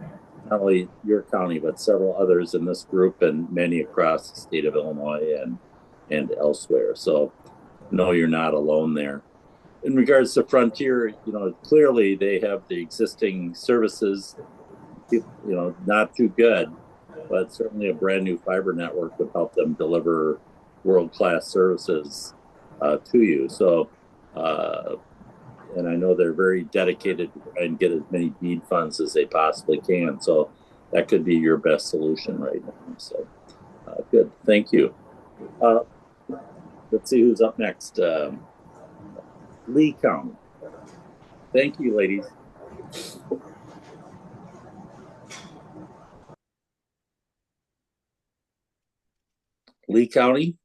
only your county, but several others in this group and many across the state of Illinois and elsewhere. So no, you're not alone there. In regards to Frontier, you know, clearly they have the existing services, you know, not too good, but certainly a brand new fiber network would help them deliver world-class services to you. So, and I know they're very dedicated to try and get as many BEAD funds as they possibly can. So that could be your best solution right now. So good, thank you. Let's see who's up next. Lee County. Thank you, ladies. Lee County.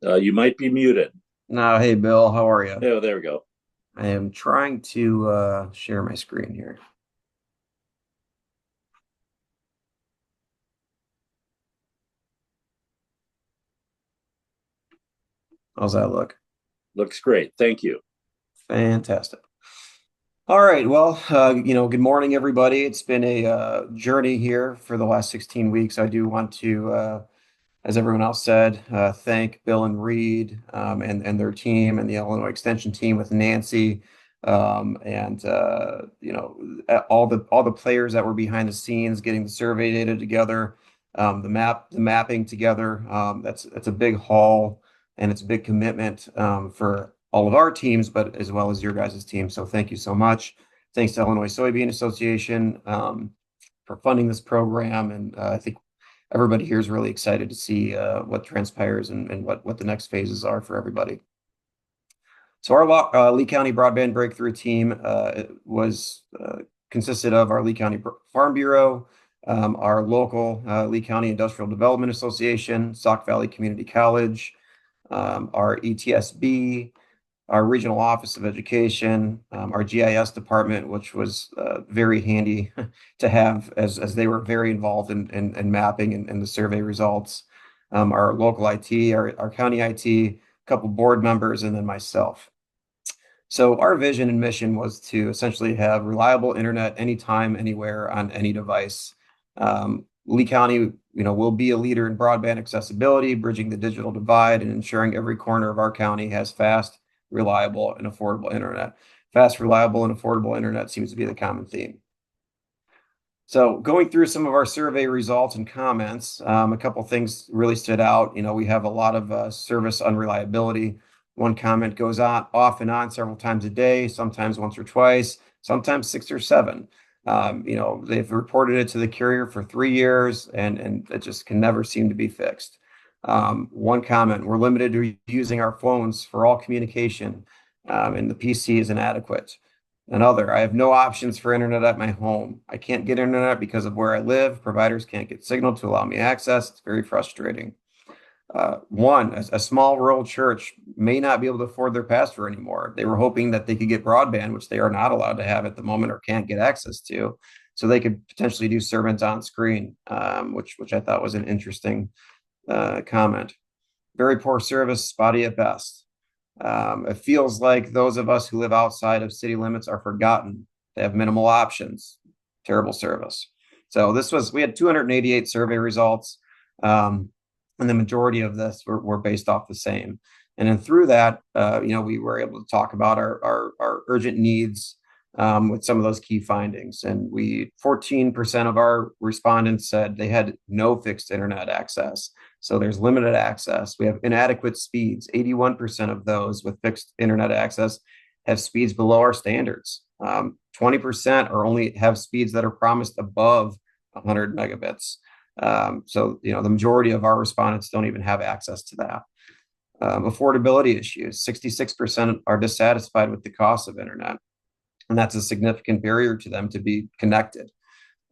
You might be muted. No, hey, Bill, how are you? Oh, there we go. I am trying to share my screen here. How's that look? Looks great. Thank you. Fantastic. All right. Well, you know, good morning, everybody. It's been a journey here for the last 16 weeks. I do want to, as everyone else said, thank Bill and Reed and their team and the Illinois Extension team with Nancy and you know, all the players that were behind the scenes getting the survey data together. The mapping together, that's a big haul, and it's a big commitment for all of our teams, but as well as your guys' team. So thank you so much. Thanks to Illinois Soybean Association for funding this program, and I think everybody here is really excited to see what transpires and what the next phases are for everybody. So our Lee County Broadband Breakthrough team was consisted of our Lee County Farm Bureau, our local Lee County Industrial Development Association, Sauk Valley Community College, our ETSB, our Regional Office of Education, our GIS department, which was very handy to have as they were very involved in mapping and the survey results, our local IT, our county IT, a couple board members, and then myself. So our vision and mission was to essentially have reliable internet anytime, anywhere, on any device. Lee County, will be a leader in broadband accessibility, bridging the digital divide, and ensuring every corner of our county has fast, reliable, and affordable internet. Fast, reliable, and affordable internet seems to be the common theme. So going through some of our survey results and comments, a couple things really stood out. We have a lot of service unreliability. One comment goes on off and on several times a day, sometimes once or twice, sometimes 6 or 7. They've reported it to the carrier for 3 years, and it just can never seem to be fixed. One comment: we're limited to using our phones for all communication, and the PC is inadequate. Another: I have no options for internet at my home. I can't get internet because of where I live. Providers can't get signal to allow me access. It's very frustrating. A small rural church may not be able to afford their pastor anymore. They were hoping that they could get broadband, which they are not allowed to have at the moment or can't get access to, so they could potentially do sermons on screen, which I thought was an interesting comment. Very poor service, spotty at best. It feels like those of us who live outside of city limits are forgotten. They have minimal options. Terrible service. So we had 288 survey results. And the majority of this were based off the same. And then through that, we were able to talk about our urgent needs with some of those key findings. And 14% of our respondents said they had no fixed internet access. So there's limited access. We have inadequate speeds. 81% of those with fixed internet access have speeds below our standards. 20% only have speeds that are promised above 100 megabits. So the majority of our respondents don't even have access to that. Affordability issues: 66% are dissatisfied with the cost of internet, and that's a significant barrier to them to be connected.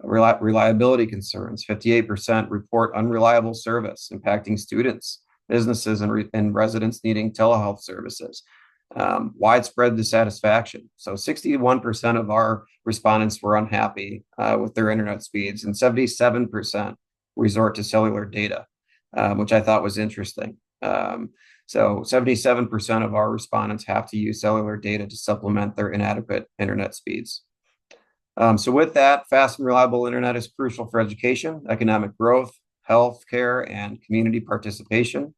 Reliability concerns: 58% report unreliable service, impacting students, businesses, and residents needing telehealth services. Widespread dissatisfaction. So 61% of our respondents were unhappy with their internet speeds, and 77% resort to cellular data, which I thought was interesting. So 77% of our respondents have to use cellular data to supplement their inadequate internet speeds. So with that, fast and reliable internet is crucial for education, economic growth, healthcare, and community participation.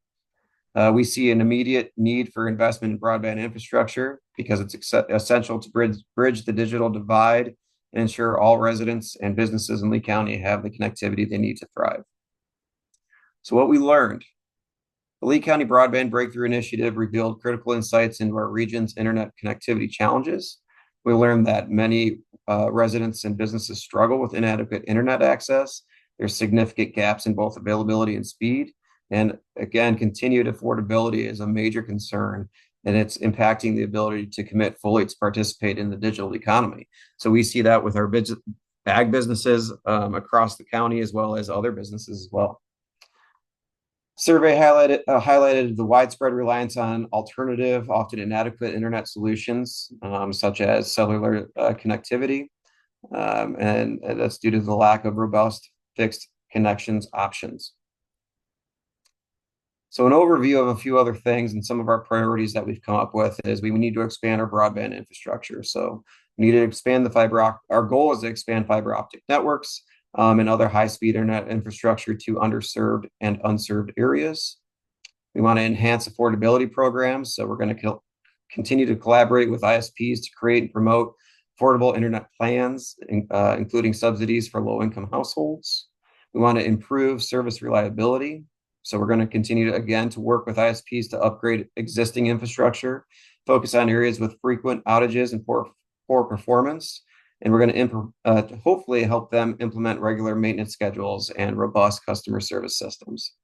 We see an immediate need for investment in broadband infrastructure because it's essential to bridge the digital divide and ensure all residents and businesses in Lee County have the connectivity they need to thrive. So what we learned: the Lee County Broadband Breakthrough Initiative revealed critical insights into our region's internet connectivity challenges. We learned that many residents and businesses struggle with inadequate internet access. There's significant gaps in both availability and speed. And again, continued affordability is a major concern, and it's impacting the ability to commit fully to participate in the digital economy. So we see that with our ag businesses across the county, as well as other businesses as well. Survey highlighted the widespread reliance on alternative, often inadequate internet solutions, such as cellular connectivity, and that's due to the lack of robust fixed connections options. So an overview of a few other things and some of our priorities that we've come up with is we need to expand our broadband infrastructure. So we need to expand our goal is to expand fiber optic networks and other high-speed internet infrastructure to underserved and unserved areas. We want to enhance affordability programs. So we're going to continue to collaborate with ISPs to create and promote affordable internet plans, including subsidies for low-income households. We want to improve service reliability. So we're going to continue to, again, to work with ISPs to upgrade existing infrastructure, focus on areas with frequent outages and poor performance. And we're going to hopefully help them implement regular maintenance schedules and robust customer service systems.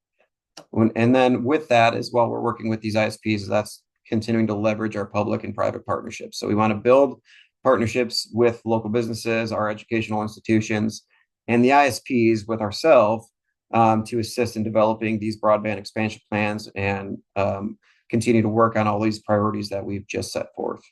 And then with that, as well, we're working with these ISPs, that's continuing to leverage our public and private partnerships. So we want to build partnerships with local businesses, our educational institutions, and the ISPs with ourselves to assist in developing these broadband expansion plans and continue to work on all these priorities that we've just set forth.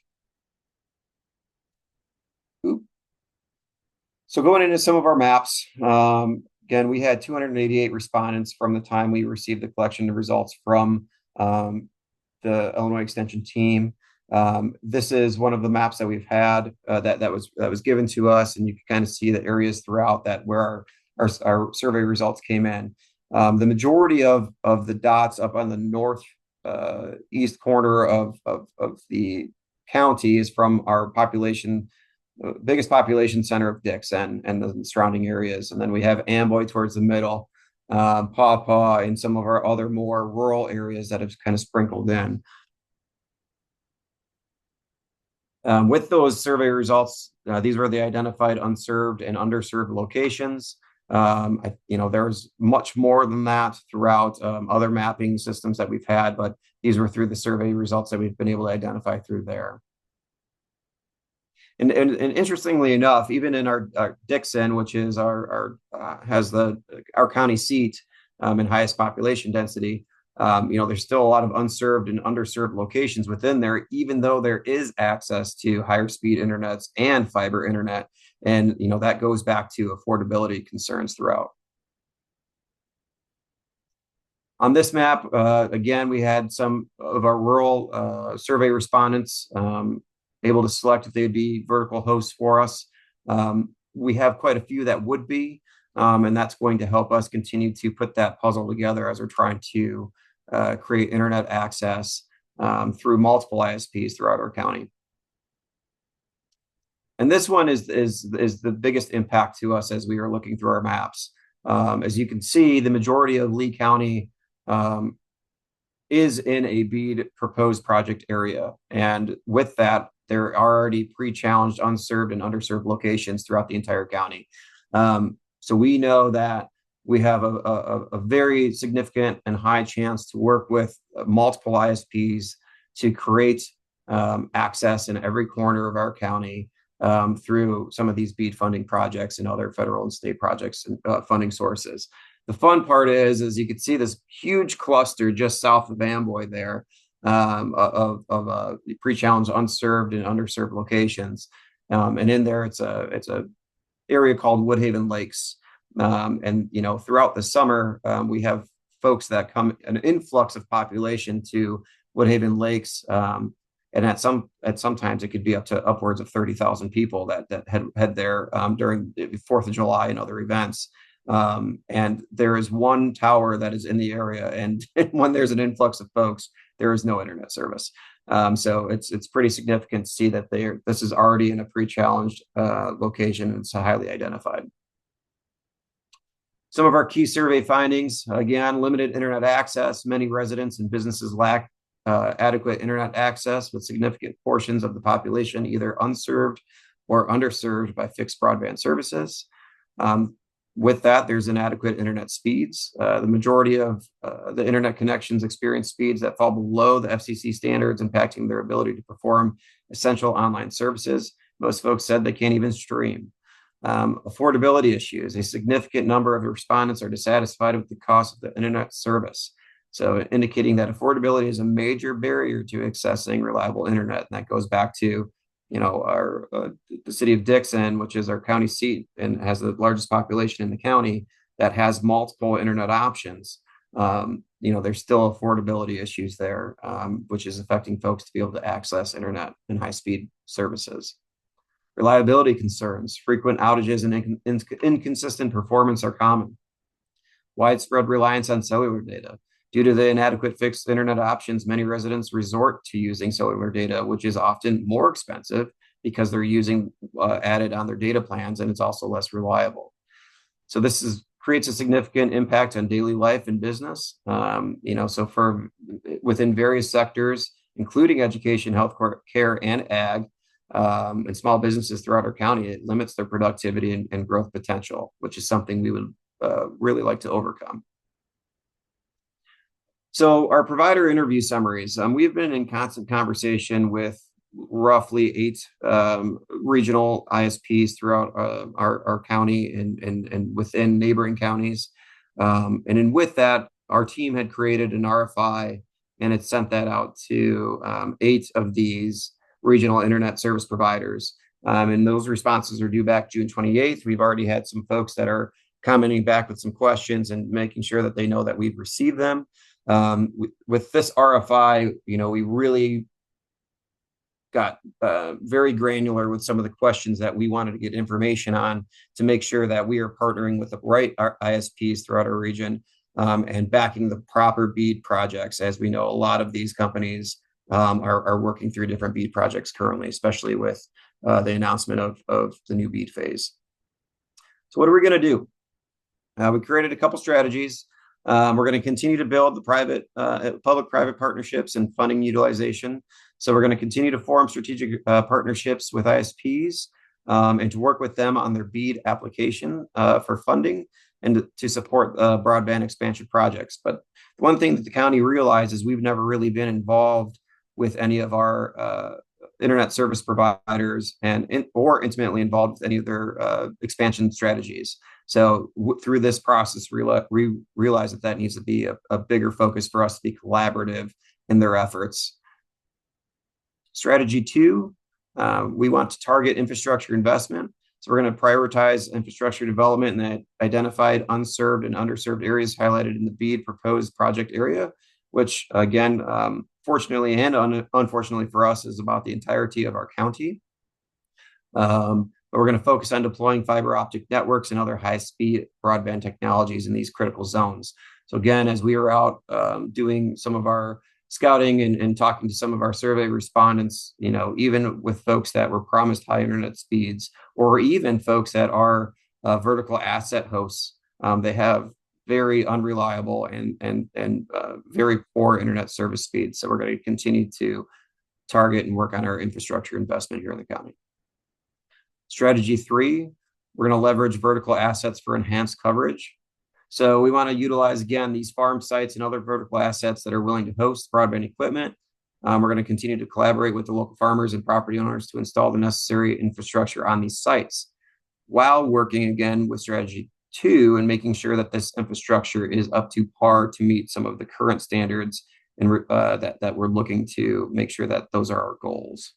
So going into some of our maps, again, we had 288 respondents from the time we received the collection of results from the Illinois Extension team. This is one of the maps that we've had that was given to us, and you can kind of see the areas throughout that where our survey results came in. The majority of the dots up on the north east corner of the county is from our biggest population center of Dixon and the surrounding areas. And then we have Amboy towards the middle, Paw Paw, and some of our other more rural areas that have kind of sprinkled in. With those survey results, these were the identified unserved and underserved locations. There's much more than that throughout other mapping systems that we've had, but these were through the survey results that we've been able to identify through there. And interestingly enough, even in our Dixon, which is our county seat and highest population density, there's still a lot of unserved and underserved locations within there, even though there is access to higher speed internets and fiber internet. And, that goes back to affordability concerns throughout. On this map, again, we had some of our rural survey respondents able to select if they'd be vertical hosts for us. We have quite a few that would be, and that's going to help us continue to put that puzzle together as we're trying to create internet access through multiple ISPs throughout our county. And this one is the biggest impact to us as we are looking through our maps. As you can see, the majority of Lee County is in a BEAD proposed project area. And with that, there are already pre-challenged, unserved, and underserved locations throughout the entire county. So we know that we have a very significant and high chance to work with multiple ISPs to create access in every corner of our county through some of these BEAD funding projects and other federal and state projects and funding sources. The fun part is you can see this huge cluster just south of Amboy there of pre-challenged, unserved, and underserved locations. And in there, it's a area called Woodhaven Lakes. And throughout the summer, we have folks that come, an influx of population to Woodhaven Lakes. And at sometimes it could be up to upwards of 30,000 people that head there during the 4th of July and other events. And there is one tower that is in the area, and when there's an influx of folks, there is no internet service. So it's pretty significant to see that this is already in a pre-challenged location, and it's highly identified. Some of our key survey findings, again, limited internet access. Many residents and businesses lack adequate internet access, with significant portions of the population either unserved or underserved by fixed broadband services. With that, there's inadequate internet speeds. The majority of the internet connections experience speeds that fall below the FCC standards, impacting their ability to perform essential online services. Most folks said they can't even stream. Affordability issues. A significant number of respondents are dissatisfied with the cost of the internet service. So indicating that affordability is a major barrier to accessing reliable internet. And that goes back to the city of Dixon, which is our county seat and has the largest population in the county that has multiple internet options. There's still affordability issues there, which is affecting folks to be able to access internet and high-speed services. Reliability concerns. Frequent outages and inconsistent performance are common. Widespread reliance on cellular data. Due to the inadequate fixed internet options, many residents resort to using cellular data, which is often more expensive because they're using added on their data plans, and it's also less reliable. So this is creates a significant impact on daily life and business. So for within various sectors, including education, healthcare, and ag, and small businesses throughout our county, it limits their productivity and growth potential, which is something we would really like to overcome. So our provider interview summaries, we've been in constant conversation with roughly 8 regional ISPs throughout our county and within neighboring counties. With that, our team had created an RFI and it sent that out to 8 of these regional internet service providers. And those responses are due back June 28th. We've already had some folks that are commenting back with some questions and making sure that they know that we've received them. With this RFI, we really got very granular with some of the questions that we wanted to get information on to make sure that we are partnering with the right ISPs throughout our region and backing the proper BEAD projects. As we know, a lot of these companies are working through different BEAD projects currently, especially with the announcement of the new BEAD phase. So what are we going to do? We created a couple strategies. We're going to continue to build the public-private partnerships and funding utilization. So we're going to continue to form strategic partnerships with ISPs and to work with them on their BEAD application for funding and to support broadband expansion projects. But one thing that the county realizes, we've never really been involved with any of our internet service providers or intimately involved with any of their expansion strategies. So through this process, we realize that needs to be a bigger focus for us to be collaborative in their efforts. Strategy 2, we want to target infrastructure investment. So we're going to prioritize infrastructure development in the identified unserved and underserved areas highlighted in the BEAD proposed project area, which again, fortunately and unfortunately for us, is about the entirety of our county. But we're going to focus on deploying fiber optic networks and other high-speed broadband technologies in these critical zones. So again, as we are out doing some of our scouting and talking to some of our survey respondents, even with folks that were promised high internet speeds, or even folks that are vertical asset hosts, they have very unreliable and very poor internet service speeds. So we're going to continue to target and work on our infrastructure investment here in the county. Strategy 3, we're going to leverage vertical assets for enhanced coverage. So we want to utilize, again, these farm sites and other vertical assets that are willing to host broadband equipment. We're going to continue to collaborate with the local farmers and property owners to install the necessary infrastructure on these sites, while working again with strategy 2 and making sure that this infrastructure is up to par to meet some of the current standards and that we're looking to make sure that those are our goals.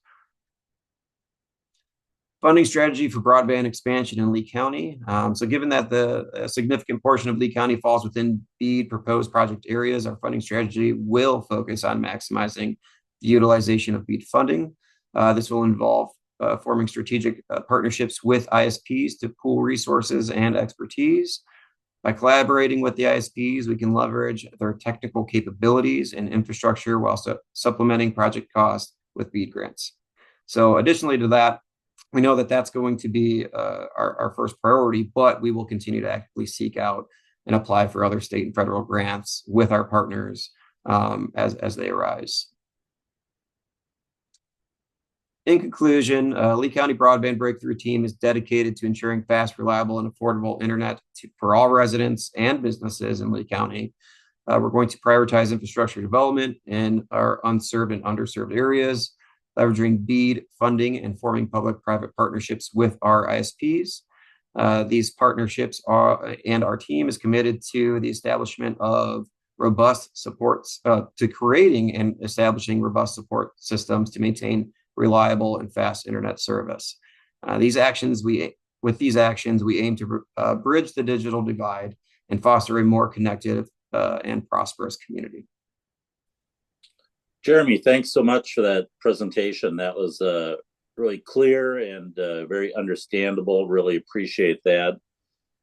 Funding strategy for broadband expansion in Lee County. So given that a significant portion of Lee County falls within BEAD proposed project areas, our funding strategy will focus on maximizing the utilization of BEAD funding. This will involve forming strategic partnerships with ISPs to pool resources and expertise. By collaborating with the ISPs, we can leverage their technical capabilities and infrastructure while supplementing project costs with BEAD grants. So additionally to that, we know that that's going to be our first priority, but we will continue to actively seek out and apply for other state and federal grants with our partners as they arise. In conclusion, Lee County Broadband Breakthrough Team is dedicated to ensuring fast, reliable, and affordable internet for all residents and businesses in Lee County. We're going to prioritize infrastructure development in our unserved and underserved areas, leveraging BEAD funding and forming public-private partnerships with our ISPs. These partnerships and our team is committed to the establishment of robust supports, to creating and establishing robust support systems to maintain reliable and fast internet service. With these actions, we aim to bridge the digital divide and foster a more connected and prosperous community. Jeremy, thanks so much for that presentation. That was really clear and very understandable. Really appreciate that.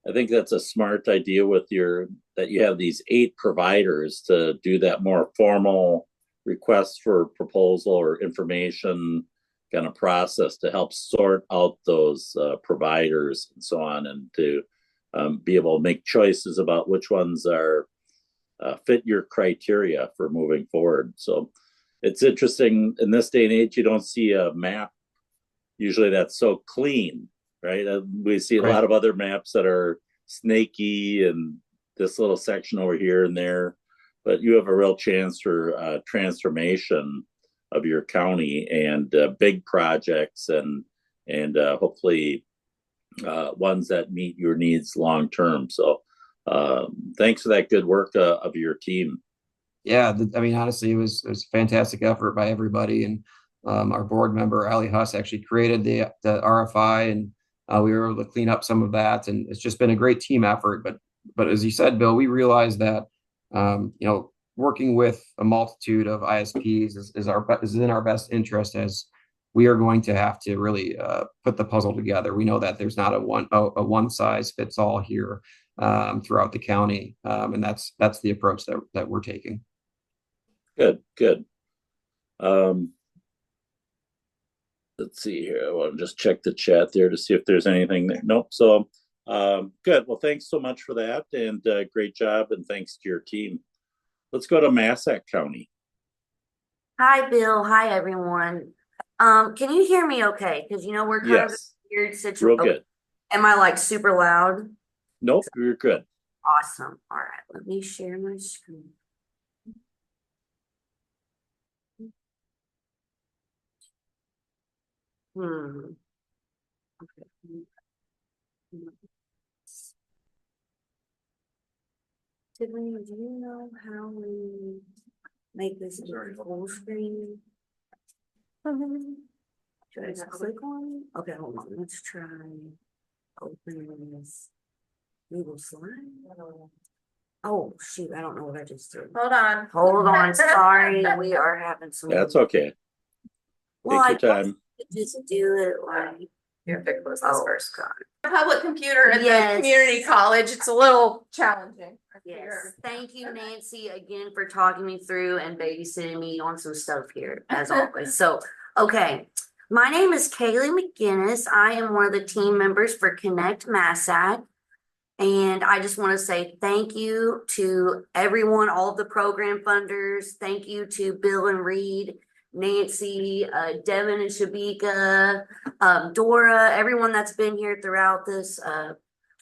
I think that's a smart idea with that you have these 8 providers to do that more formal request for proposal or information kind of process to help sort out those providers and so on, and to be able to make choices about which ones are fit your criteria for moving forward. So it's interesting in this day and age, you don't see a map usually that's so clean, right? We see a lot of other maps that are snaky and this little section over here and there, but you have a real chance for transformation of your county and big projects and hopefully ones that meet your needs long term. So thanks for that good work of your team. Yeah, I mean, honestly, it was a fantastic effort by everybody, and our board member Ali Huss actually created the RFI, and we were able to clean up some of that, and it's just been a great team effort. But as you said, Bill, we realized that working with a multitude of ISPs is in our best interest, as we are going to have to really put the puzzle together. We know that there's not a one size fits all here throughout the county, and that's the approach that we're taking. Good. Let's see here. I want to just check the chat there to see if there's anything there. Nope. So good. Well, thanks so much for that, and great job, and thanks to your team. Let's go to Massac County. Hi, Bill. Hi, everyone. Can you hear me okay? Because we're kind of in a weird situation. Real good. Am I like super loud? Nope, you're good. Awesome. All right, let me share my screen. Okay. Tiffany, do you know how we make this full screen? Should I just click on it? Okay, hold on. Let's try opening this Google slide. Oh, shoot. I don't know what I just did. Hold on. Hold on. Sorry. We are having some. That's okay. Take your time. Just do it like. Here, Vic was this first. God. Public computer at the community college. It's a little challenging. Yes. Thank you, Nancy, again for talking me through and babysitting me on some stuff here, as always. So, okay. My name is Kaylee McGinnis. I am one of the team members for Connect Massac. And I just want to say thank you to everyone, all of the program funders. Thank you to Bill and Reed, Nancy, Devin and Shabika, Dora, everyone that's been here throughout this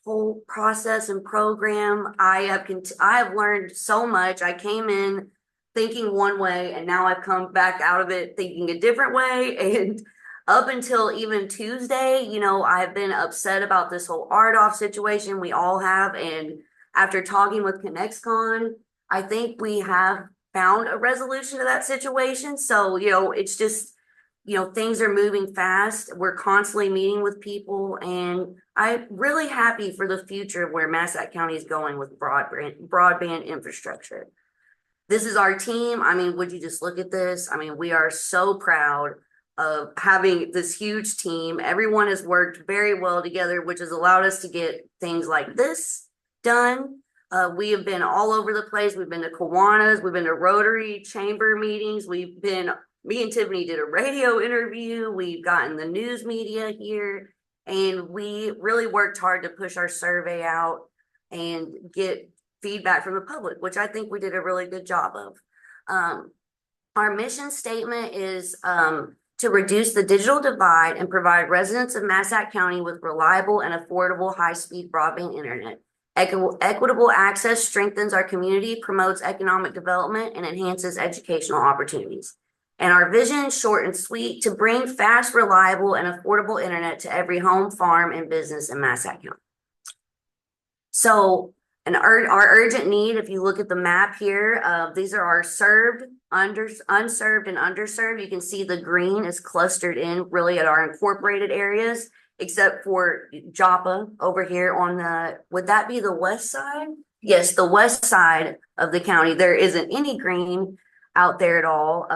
whole process and program. I have learned so much. I came in thinking one way, and now I've come back out of it thinking a different way. And up until even Tuesday, I've been upset about this whole RDOF situation. We all have. And after talking with ConnexCon, I think we have found a resolution to that situation. So, it's just, things are moving fast. We're constantly meeting with people, and I'm really happy for the future of where Massac County is going with broadband infrastructure. This is our team. I mean, would you just look at this? I mean, we are so proud of having this huge team. Everyone has worked very well together, which has allowed us to get things like this done. We have been all over the place. We've been to Kiwanis, we've been to Rotary Chamber meetings. Me and Tiffany did a radio interview. We've gotten the news media here, and we really worked hard to push our survey out and get feedback from the public, which I think we did a really good job of. Our mission statement is to reduce the digital divide and provide residents of Massac County with reliable and affordable high-speed broadband internet. Equitable access strengthens our community, promotes economic development, and enhances educational opportunities. And our vision, short and sweet, to bring fast, reliable, and affordable internet to every home, farm, and business in Massac County. So, our urgent need, if you look at the map here, these are our served, unserved, and underserved. You can see the green is clustered in really at our incorporated areas, except for Joppa over here on would that be the west side? Yes, the west side of the county. There isn't any green out there at all.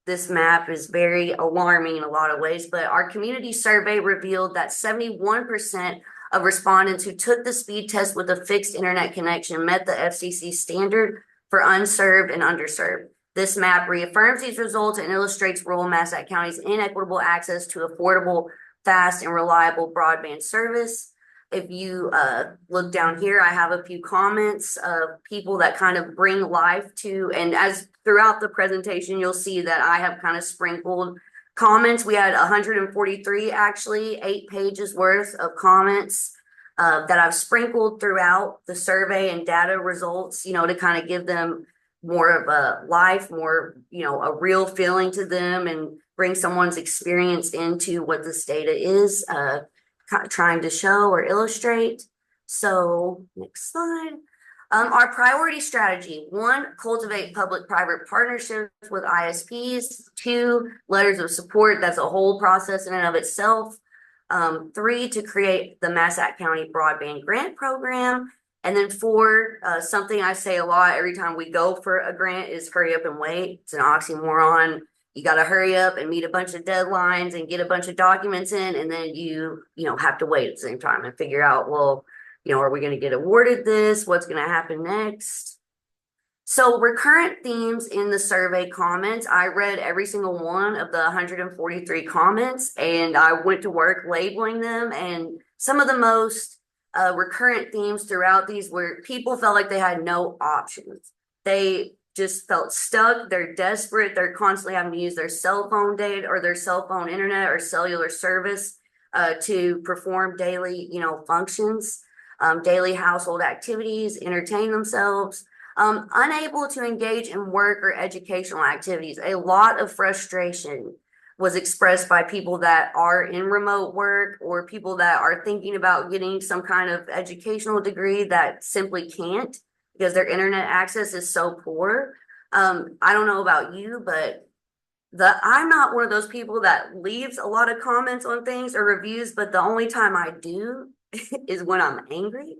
This map is very alarming in a lot of ways, but our community survey revealed that 71% of respondents who took the speed test with a fixed internet connection met the FCC standard for unserved and underserved. This map reaffirms these results and illustrates rural Massac County's inequitable access to affordable, fast, and reliable broadband service. if you look down here, I have a few comments of people that kind of bring life to, and as throughout the presentation, you'll see that I have kind of sprinkled comments. We had 143, actually 8 pages worth of comments that I've sprinkled throughout the survey and data results, to kind of give them more of a life, more, a real feeling to them, and bring someone's experience into what this data is trying to show or illustrate. So next slide. Our priority strategy: 1, cultivate public-private partnerships with ISPs. 2, letters of support. That's a whole process in and of itself. 3, to create the Massac County Broadband Grant Program. And then 4, something I say a lot every time we go for a grant is hurry up and wait. It's an oxymoron. You got to hurry up and meet a bunch of deadlines and get a bunch of documents in, and then you have to wait at the same time and figure out, well, are we going to get awarded this? What's going to happen next? So recurrent themes in the survey comments, I read every single one of the 143 comments, and I went to work labeling them. And some of the most recurrent themes throughout these were people felt like they had no options. They just felt stuck. They're desperate. They're constantly having to use their cell phone data or their cell phone internet or cellular service to perform daily, functions, daily household activities, entertain themselves, unable to engage in work or educational activities. A lot of frustration was expressed by people that are in remote work or people that are thinking about getting some kind of educational degree that simply can't, because their internet access is so poor. I don't know about you, but I'm not one of those people that leaves a lot of comments on things or reviews, but the only time I do is when I'm angry.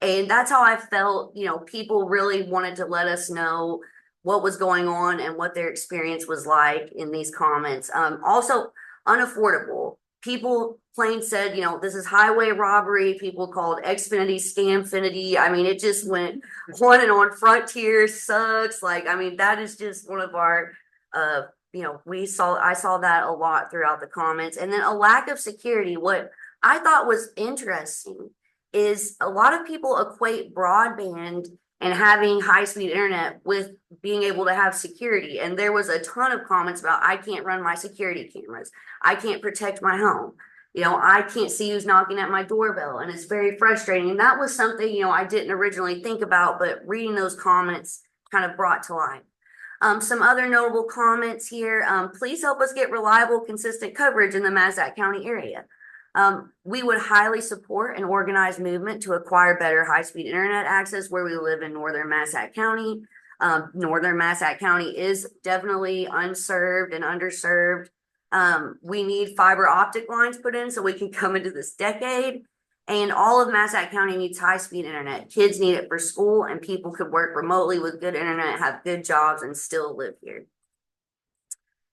And that's how I felt, people really wanted to let us know what was going on and what their experience was like in these comments. Also, unaffordable. People plain said, this is highway robbery. People called Xfinity Scamfinity. I mean, it just went on and on. Frontier sucks. That is just one of our, I saw that a lot throughout the comments. And then a lack of security. What I thought was interesting is a lot of people equate broadband and having high-speed internet with being able to have security. And there was a ton of comments about, I can't run my security cameras. I can't protect my home. I can't see who's knocking at my doorbell. And it's very frustrating. And that was something, I didn't originally think about, but reading those comments kind of brought to light. Some other notable comments here. Please help us get reliable, consistent coverage in the Massac County area. We would highly support an organized movement to acquire better high-speed internet access where we live in northern Massac County. Northern Massac County is definitely unserved and underserved. We need fiber optic lines put in so we can come into this decade. And all of Massac County needs high-speed internet. Kids need it for school, and people could work remotely with good internet, have good jobs, and still live here.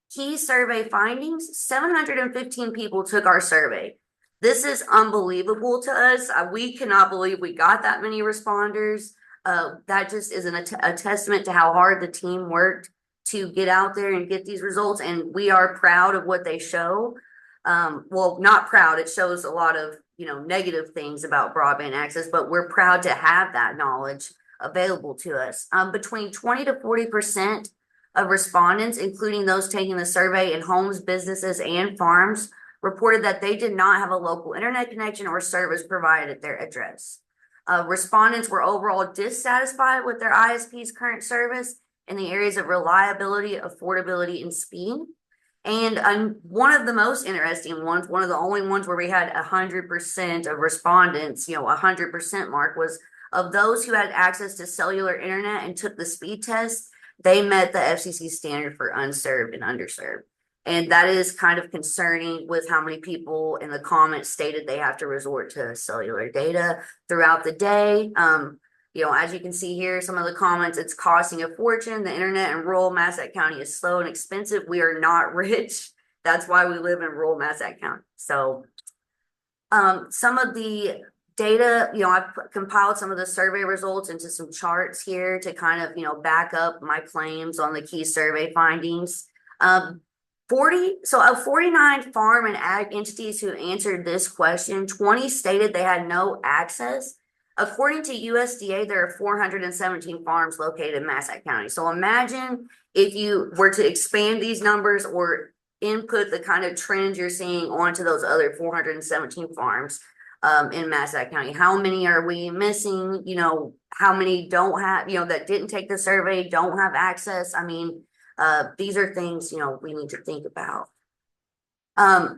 Key survey findings: 715 people took our survey. This is unbelievable to us. We cannot believe we got that many responders. That just is a testament to how hard the team worked to get out there and get these results. And we are proud of what they show. Well, not proud. It shows a lot of, negative things about broadband access, but we're proud to have that knowledge available to us. Between 20 to 40% of respondents, including those taking the survey in homes, businesses, and farms, reported that they did not have a local internet connection or service provided at their address. Respondents were overall dissatisfied with their ISP's current service in the areas of reliability, affordability, and speed. And one of the most interesting ones, one of the only ones where we had 100% of respondents, 100% mark, was of those who had access to cellular internet and took the speed test, they met the FCC standard for unserved and underserved. And that is kind of concerning with how many people in the comments stated they have to resort to cellular data throughout the day. As you can see here, some of the comments, it's costing a fortune. The internet in rural Massac County is slow and expensive. We are not rich. That's why we live in rural Massac County. So some of the data, I've compiled some of the survey results into some charts here to kind of, back up my claims on the key survey findings. of 49 farm and ag entities who answered this question, 20 stated they had no access. According to USDA, there are 417 farms located in Massac County. So imagine if you were to expand these numbers or input the kind of trends you're seeing onto those other 417 farms in Massac County. How many are we missing? You know, how many don't have, you know, that didn't take the survey, don't have access? I mean, these are things, you know, we need to think about.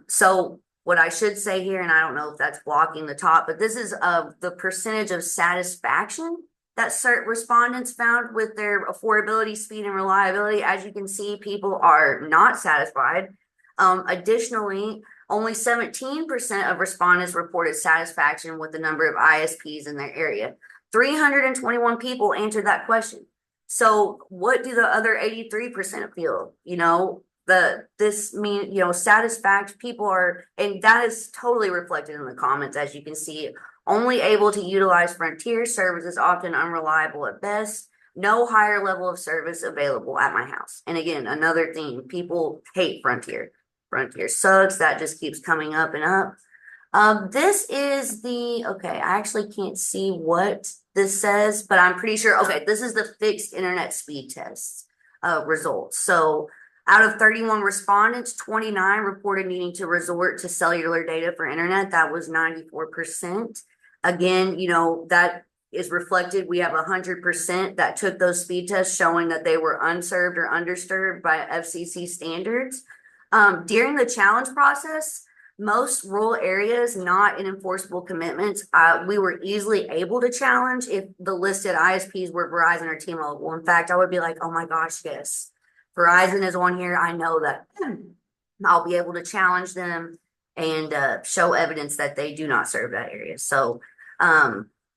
So what I should say here, and I don't know if that's blocking the top, but this is the percentage of satisfaction that CERT respondents found with their affordability, speed, and reliability. As you can see, people are not satisfied. Additionally, only 17% of respondents reported satisfaction with the number of ISPs in their area. 321 people answered that question. So what do the other 83% feel? You know, satisfaction, people are, and that is totally reflected in the comments, as you can see. Only able to utilize Frontier services, often unreliable at best. No higher level of service available at my house. And again, another thing, people hate Frontier. Frontier sucks. That just keeps coming up and up. This is okay, I actually can't see what this says, but I'm pretty sure, okay, this is the fixed internet speed test results. So out of 31 respondents, 29 reported needing to resort to cellular data for internet. That was 94%. Again, you know, that is reflected. We have 100% that took those speed tests showing that they were unserved or underserved by FCC standards. During the challenge process, most rural areas not in enforceable commitments, we were easily able to challenge if the listed ISPs were Verizon or T-Mobile. In fact, I would be like, oh my gosh, yes, Verizon is on here. I know that I'll be able to challenge them and show evidence that they do not serve that area. So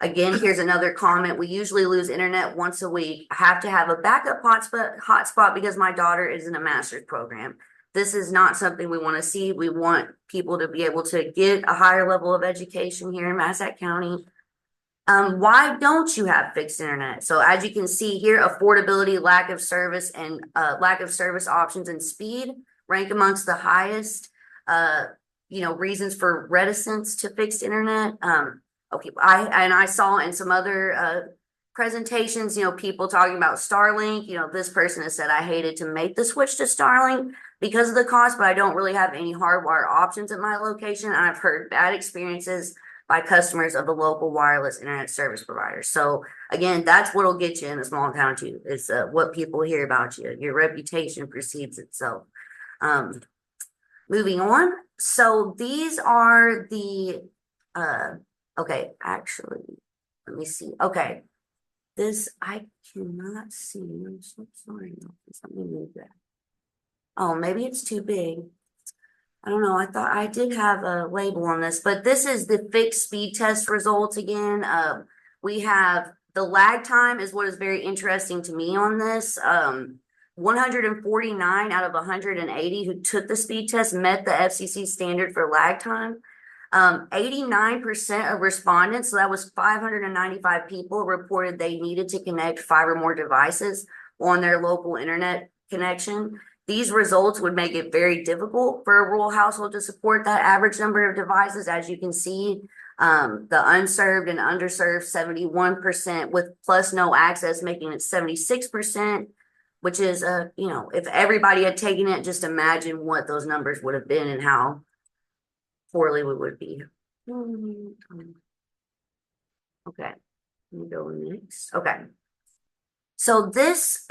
again, here's another comment. We usually lose internet once a week. I have to have a backup hotspot because my daughter is in a master's program. This is not something we want to see. We want people to be able to get a higher level of education here in Massac County. Why don't you have fixed internet? So as you can see here, affordability, lack of service, and lack of service options and speed rank amongst the highest, reasons for reticence to fixed internet. Okay, I saw in some other presentations, people talking about Starlink. This person has said, I hated to make the switch to Starlink because of the cost, but I don't really have any hardwire options at my location. And I've heard bad experiences by customers of the local wireless internet service providers. So again, that's what'll get you in a small town too, is what people hear about you. Your reputation precedes itself. Moving on. So these are the, okay, actually, let me see. Okay. This, I cannot see. I'm so sorry. Let me move that. Oh, maybe it's too big. I don't know. I thought I did have a label on this, but this is the fixed speed test results again. We have the lag time is what is very interesting to me on this. 149 out of 180 who took the speed test met the FCC standard for lag time. 89% of respondents, so that was 595 people, reported they needed to connect 5 or more devices on their local internet connection. These results would make it very difficult for a rural household to support that average number of devices. As you can see, the unserved and underserved 71% with plus no access, making it 76%, which is, if everybody had taken it, just imagine what those numbers would have been and how poorly we would be. Okay, let me go next. Okay. So this,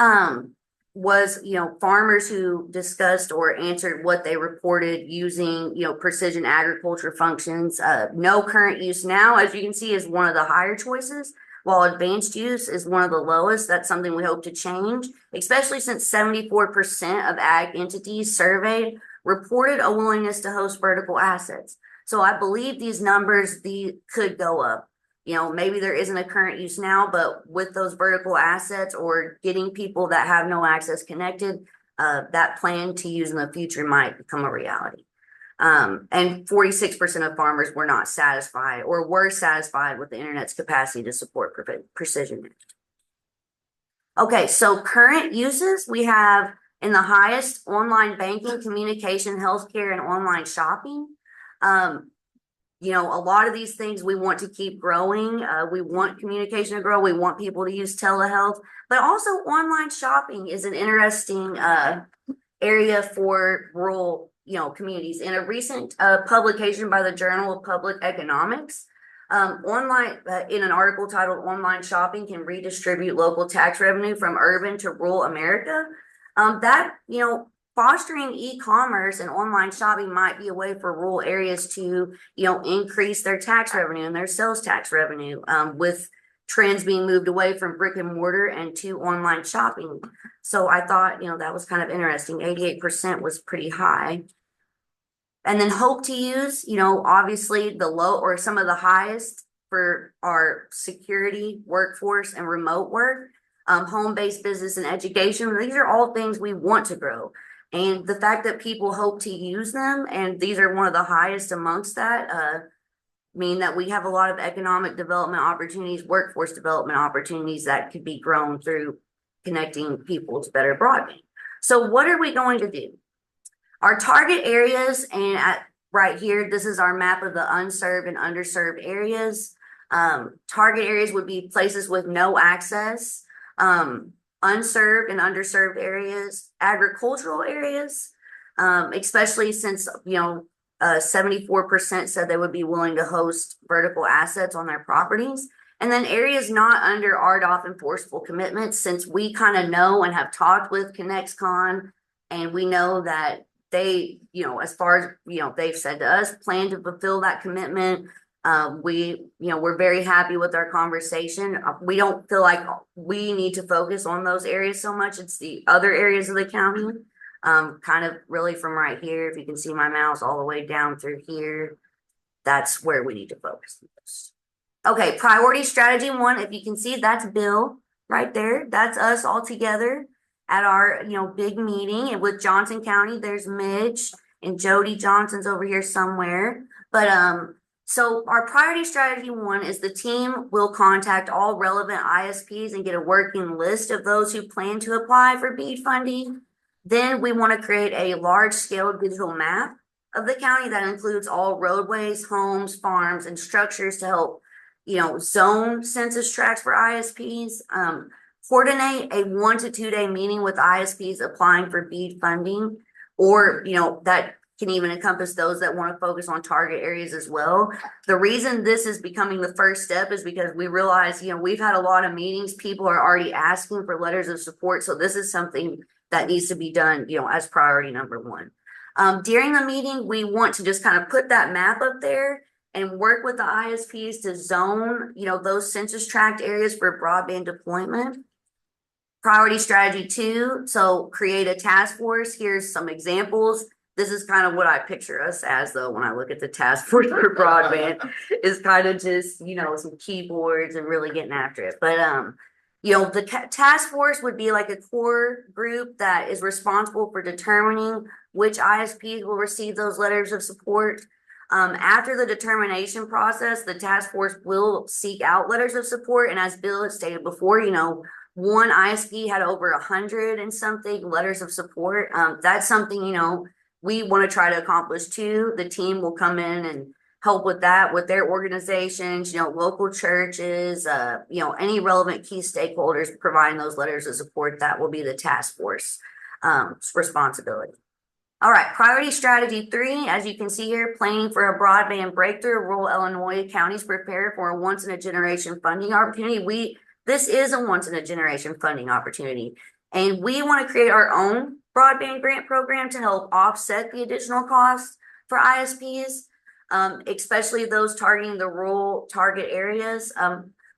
was, farmers who discussed or answered what they reported using, precision agriculture functions. No current use now, as you can see, is one of the higher choices, while advanced use is one of the lowest. That's something we hope to change, especially since 74% of ag entities surveyed reported a willingness to host vertical assets. So I believe these numbers could go up. Maybe there isn't a current use now, but with those vertical assets or getting people that have no access connected, that plan to use in the future might become a reality. And 46% of farmers were not satisfied or were satisfied with the internet's capacity to support precision. Okay, so current uses, we have in the highest online banking, communication, healthcare, and online shopping. You know, a lot of these things we want to keep growing. We want communication to grow. We want people to use telehealth, but also online shopping is an interesting area for rural, you know, communities. In a recent publication by the Journal of Public Economics, online in an article titled "Online Shopping Can Redistribute Local Tax Revenue from Urban to Rural America," that, you know, fostering e-commerce and online shopping might be a way for rural areas to, you know, increase their tax revenue and their sales tax revenue, with trends being moved away from brick and mortar and to online shopping. So I thought, you know, that was kind of interesting. 88% was pretty high. And then hope to use, you know, obviously the low or some of the highest for our security, workforce, and remote work, home-based business and education. These are all things we want to grow. And the fact that people hope to use them, and these are one of the highest amongst that, mean that we have a lot of economic development opportunities, workforce development opportunities that could be grown through connecting people to better broadband. So what are we going to do? Our target areas, and right here, this is our map of the unserved and underserved areas. Target areas would be places with no access, unserved and underserved areas, agricultural areas, especially since, you know, 74% said they would be willing to host vertical assets on their properties. And then areas not under RDOF enforceable commitments, since we kind of know and have talked with ConnexCon, and we know that they, you know, as far as, you know, they've said to us, plan to fulfill that commitment. We, you know, we're very happy with our conversation. We don't feel like we need to focus on those areas so much. It's the other areas of the county, kind of really from right here. If you can see my mouse all the way down through here, that's where we need to focus. Okay, priority strategy 1, if you can see, that's Bill right there. That's us all together at our, you know, big meeting. And with Johnson County, there's Midge and Jody Johnson's over here somewhere. But so our priority strategy 1 is the team will contact all relevant ISPs and get a working list of those who plan to apply for BEAD funding. Then we want to create a large-scale digital map of the county that includes all roadways, homes, farms, and structures to help, you know, zone census tracts for ISPs. Coordinate a 1 to 2 day meeting with ISPs applying for BEAD funding, or, you know, that can even encompass those that want to focus on target areas as well. The reason this is becoming the first step is because we realize, you know, we've had a lot of meetings. People are already asking for letters of support. So this is something that needs to be done, you know, as priority number 1. During the meeting, we want to just kind of put that map up there and work with the ISPs to zone, you know, those census tract areas for broadband deployment. Priority strategy 2, so create a task force. Here's some examples. This is kind of what I picture us as, though, when I look at the task force for broadband, is kind of just, you know, some keyboards and really getting after it. But, you know, the task force would be like a core group that is responsible for determining which ISPs will receive those letters of support. After the determination process, the task force will seek out letters of support. And as Bill had stated before, you know, one ISP had over 100 and something letters of support. That's something, you know, we want to try to accomplish too. The team will come in and help with that with their organizations, you know, local churches, you know, any relevant key stakeholders providing those letters of support. That will be the task force responsibility. All right, priority strategy 3, as you can see here, planning for a broadband breakthrough. Rural Illinois counties prepare for a once-in-a-generation funding opportunity. This is a once-in-a-generation funding opportunity, and we want to create our own broadband grant program to help offset the additional costs for ISPs, especially those targeting the rural target areas.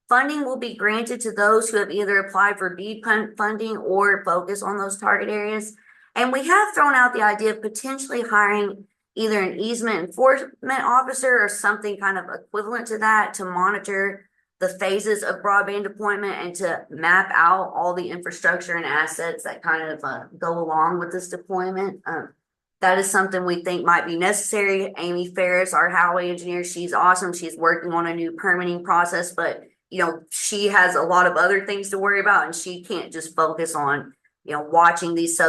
Funding will be granted to those who have either applied for BEAD funding or focus on those target areas. And we have thrown out the idea of potentially hiring either an easement enforcement officer or something kind of equivalent to that to monitor the phases of broadband deployment and to map out all the infrastructure and assets that kind of go along with this deployment. That is something we think might be necessary. Amy Ferris, our highway engineer, she's awesome. She's working on a new permitting process, but you know, she has a lot of other things to worry about, and she can't just focus on watching these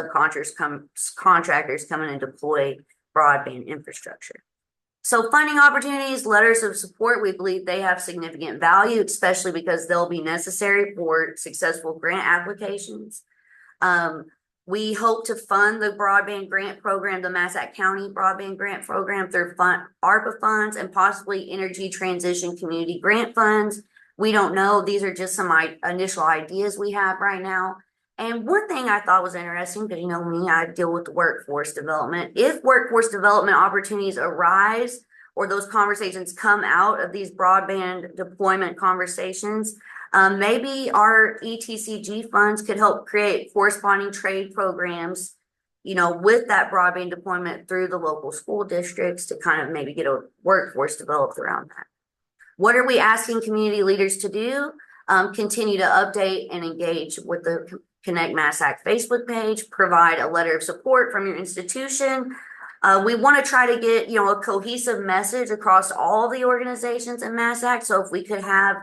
contractors come in and deploy broadband infrastructure. So funding opportunities, letters of support, we believe they have significant value, especially because they'll be necessary for successful grant applications. We hope to fund the broadband grant program, the Massac County broadband grant program, through ARPA funds and possibly energy transition community grant funds. We don't know. These are just some initial ideas we have right now. And one thing I thought was interesting, because me, I deal with the workforce development. If workforce development opportunities arise, or those conversations come out of these broadband deployment conversations, maybe our ETCG funds could help create corresponding trade programs, with that broadband deployment through the local school districts to kind of maybe get a workforce developed around that. What are we asking community leaders to do? Continue to update and engage with the Connect Massac Facebook page, provide a letter of support from your institution. We want to try to get, a cohesive message across all the organizations in Massac. So if we could have,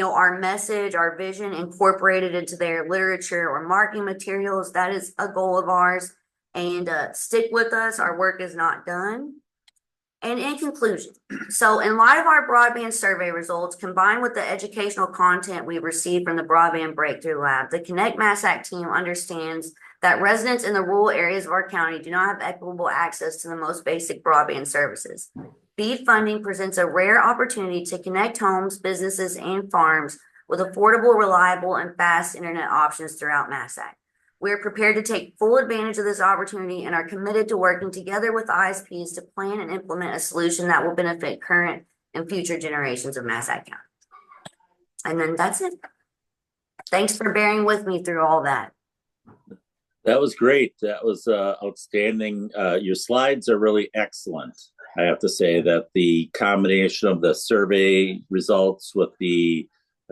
our message, our vision incorporated into their literature or marketing materials, that is a goal of ours. And stick with us. Our work is not done. And in conclusion, so in light of our broadband survey results, combined with the educational content we've received from the Broadband Breakthrough Lab, the Connect Massac team understands that residents in the rural areas of our county do not have equitable access to the most basic broadband services. BEAD funding presents a rare opportunity to connect homes, businesses, and farms with affordable, reliable, and fast internet options throughout Massac. We are prepared to take full advantage of this opportunity and are committed to working together with ISPs to plan and implement a solution that will benefit current and future generations of Massac County. And then that's it. Thanks for bearing with me through all that. That was great. That was outstanding. Your slides are really excellent. I have to say that the combination of the survey results with the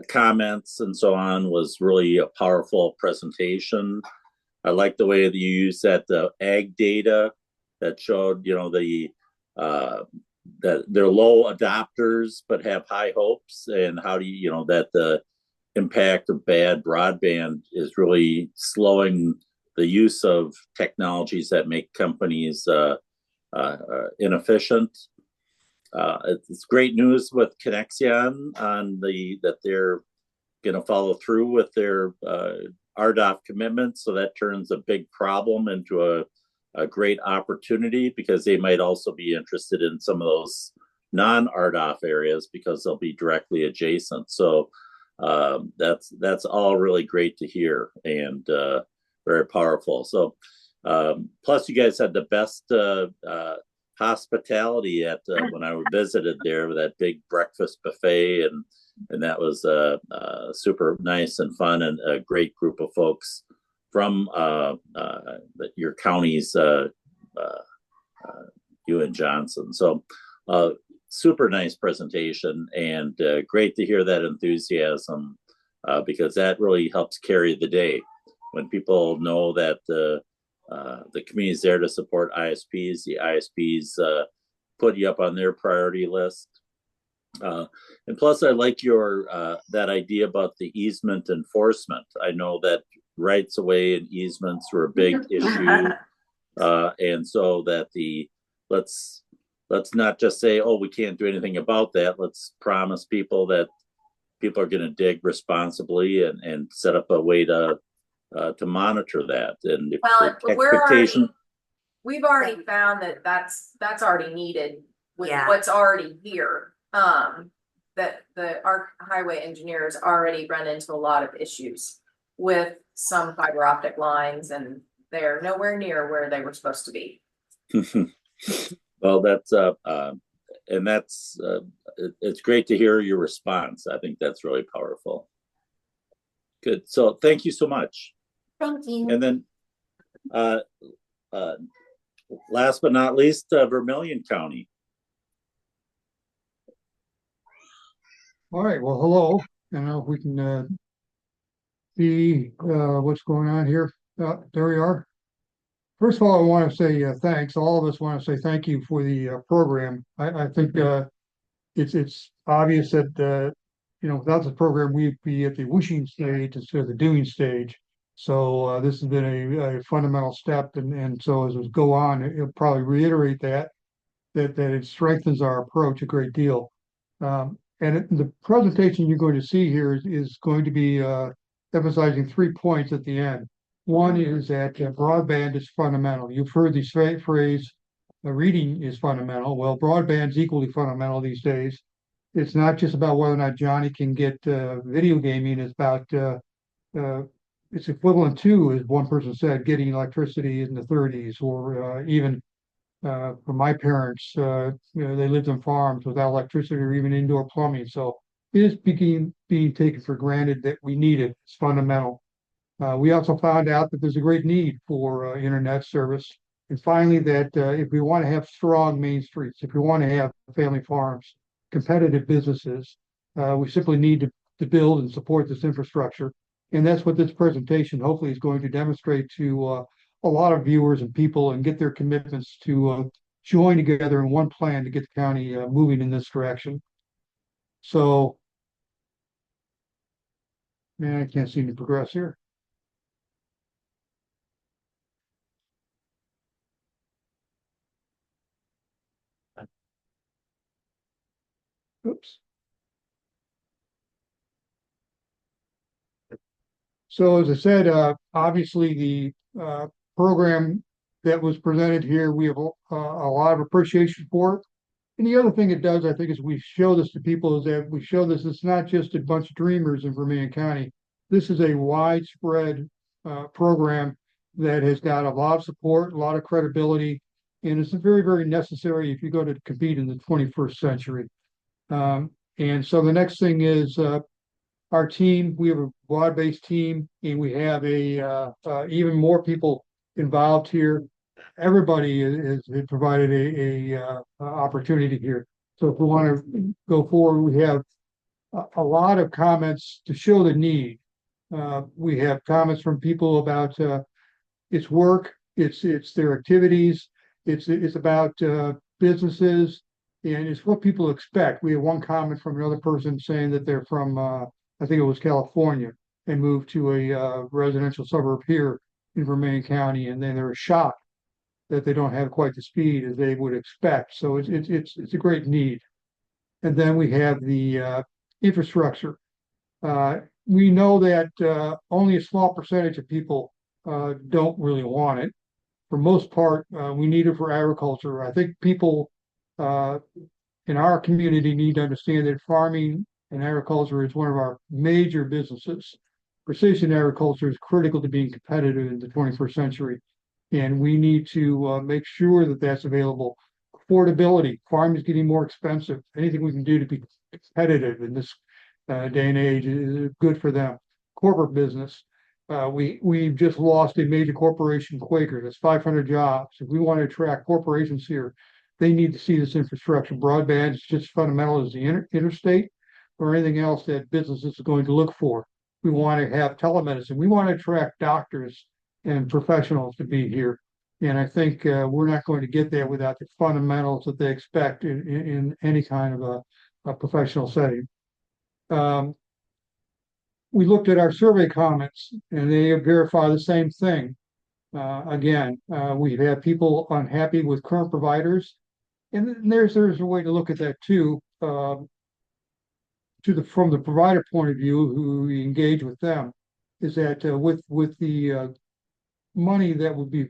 comments and so on was really a powerful presentation. I like the way that you used that the ag data that showed, that they're low adopters but have high hopes, and how do you, that the impact of bad broadband is really slowing the use of technologies that make companies inefficient. It's great news with Connexion on that they're going to follow through with their RDOF commitments. So that turns a big problem into a great opportunity, because they might also be interested in some of those non-RDOF areas because they'll be directly adjacent. So that's all really great to hear, and very powerful. So plus you guys had the best hospitality at when I visited there, with that big breakfast buffet, and that was super nice and fun, and a great group of folks from your counties, you and Johnson. So super nice presentation, and great to hear that enthusiasm, because that really helps carry the day when people know that the community is there to support ISPs. The ISPs put you up on their priority list. And plus, I like your that idea about the easement enforcement. I know that rights of way and easements were a big issue, and so that let's not just say, oh, we can't do anything about that. Let's promise people that people are going to dig responsibly, and set up a way to monitor that. And we've already found that that's already needed with what's already here. That our highway engineers already run into a lot of issues with some fiber optic lines, and they're nowhere near where they were supposed to be. Well, that's it's great to hear your response. I think that's really powerful. Good. So thank you so much. Thank you. And then last but not least, Vermilion County. All right, well, hello. I don't know if we can see what's going on here. There we are. First of all, I want to say thanks. All of us want to say thank you for the program. I think it's obvious that without the program, we'd be at the wishing stage instead of the doing stage. So this has been a fundamental step, and so as we go on, it'll probably reiterate that it strengthens our approach a great deal. The presentation you're going to see here is going to be emphasizing 3 points at the end. One is that broadband is fundamental. You've heard the phrase, reading is fundamental. Well, broadband's equally fundamental these days. It's not just about whether or not Johnny can get video gaming. It's about it's equivalent to, as one person said, getting electricity in the 30s, or even for my parents, they lived on farms without electricity or even indoor plumbing. So it is being taken for granted that we need it. It's fundamental. We also found out that there's a great need for internet service. And finally, that if we want to have strong main streets, if we want to have family farms, competitive businesses, we simply need to build and support this infrastructure. And that's what this presentation hopefully is going to demonstrate to a lot of viewers and people, and get their commitments to join together in one plan to get the county moving in this direction. So, man, I can't seem to progress here. Oops. So as I said, obviously the program that was presented here, we have a lot of appreciation for it. And the other thing it does, I think, is we show this to people, is that we show this, it's not just a bunch of dreamers in Vermilion County. This is a widespread program that has got a lot of support, a lot of credibility, and it's very, very necessary if you go to compete in the 21st century. And so the next thing is our team. We have a broad-based team, and we have even more people involved here. Everybody has provided a opportunity here. So if we want to go forward, we have a lot of comments to show the need. We have comments from people about its work, it's their activities, it's about businesses, and it's what people expect. We have one comment from another person saying that they're from, I think it was California, and moved to a residential suburb here in Vermilion County, and then they're shocked that they don't have quite the speed as they would expect. So it's a great need. And then we have the infrastructure. We know that only a small percentage of people don't really want it. For most part, we need it for agriculture. I think people in our community need to understand that farming and agriculture is one of our major businesses. Precision agriculture is critical to being competitive in the 21st century. And we need to make sure that that's available. Affordability, farming is getting more expensive. Anything we can do to be competitive in this day and age is good for them. Corporate business, we've just lost a major corporation, Quaker. That's 500 jobs. If we want to attract corporations here, they need to see this infrastructure. Broadband is just fundamental as the interstate or anything else that businesses are going to look for. We want to have telemedicine. We want to attract doctors and professionals to be here. And I think we're not going to get there without the fundamentals that they expect in any kind of a professional setting. We looked at our survey comments, and they verify the same thing. Again, we've had people unhappy with current providers, and there's a way to look at that too. From the provider point of view, who we engage with them, is that with the money that would be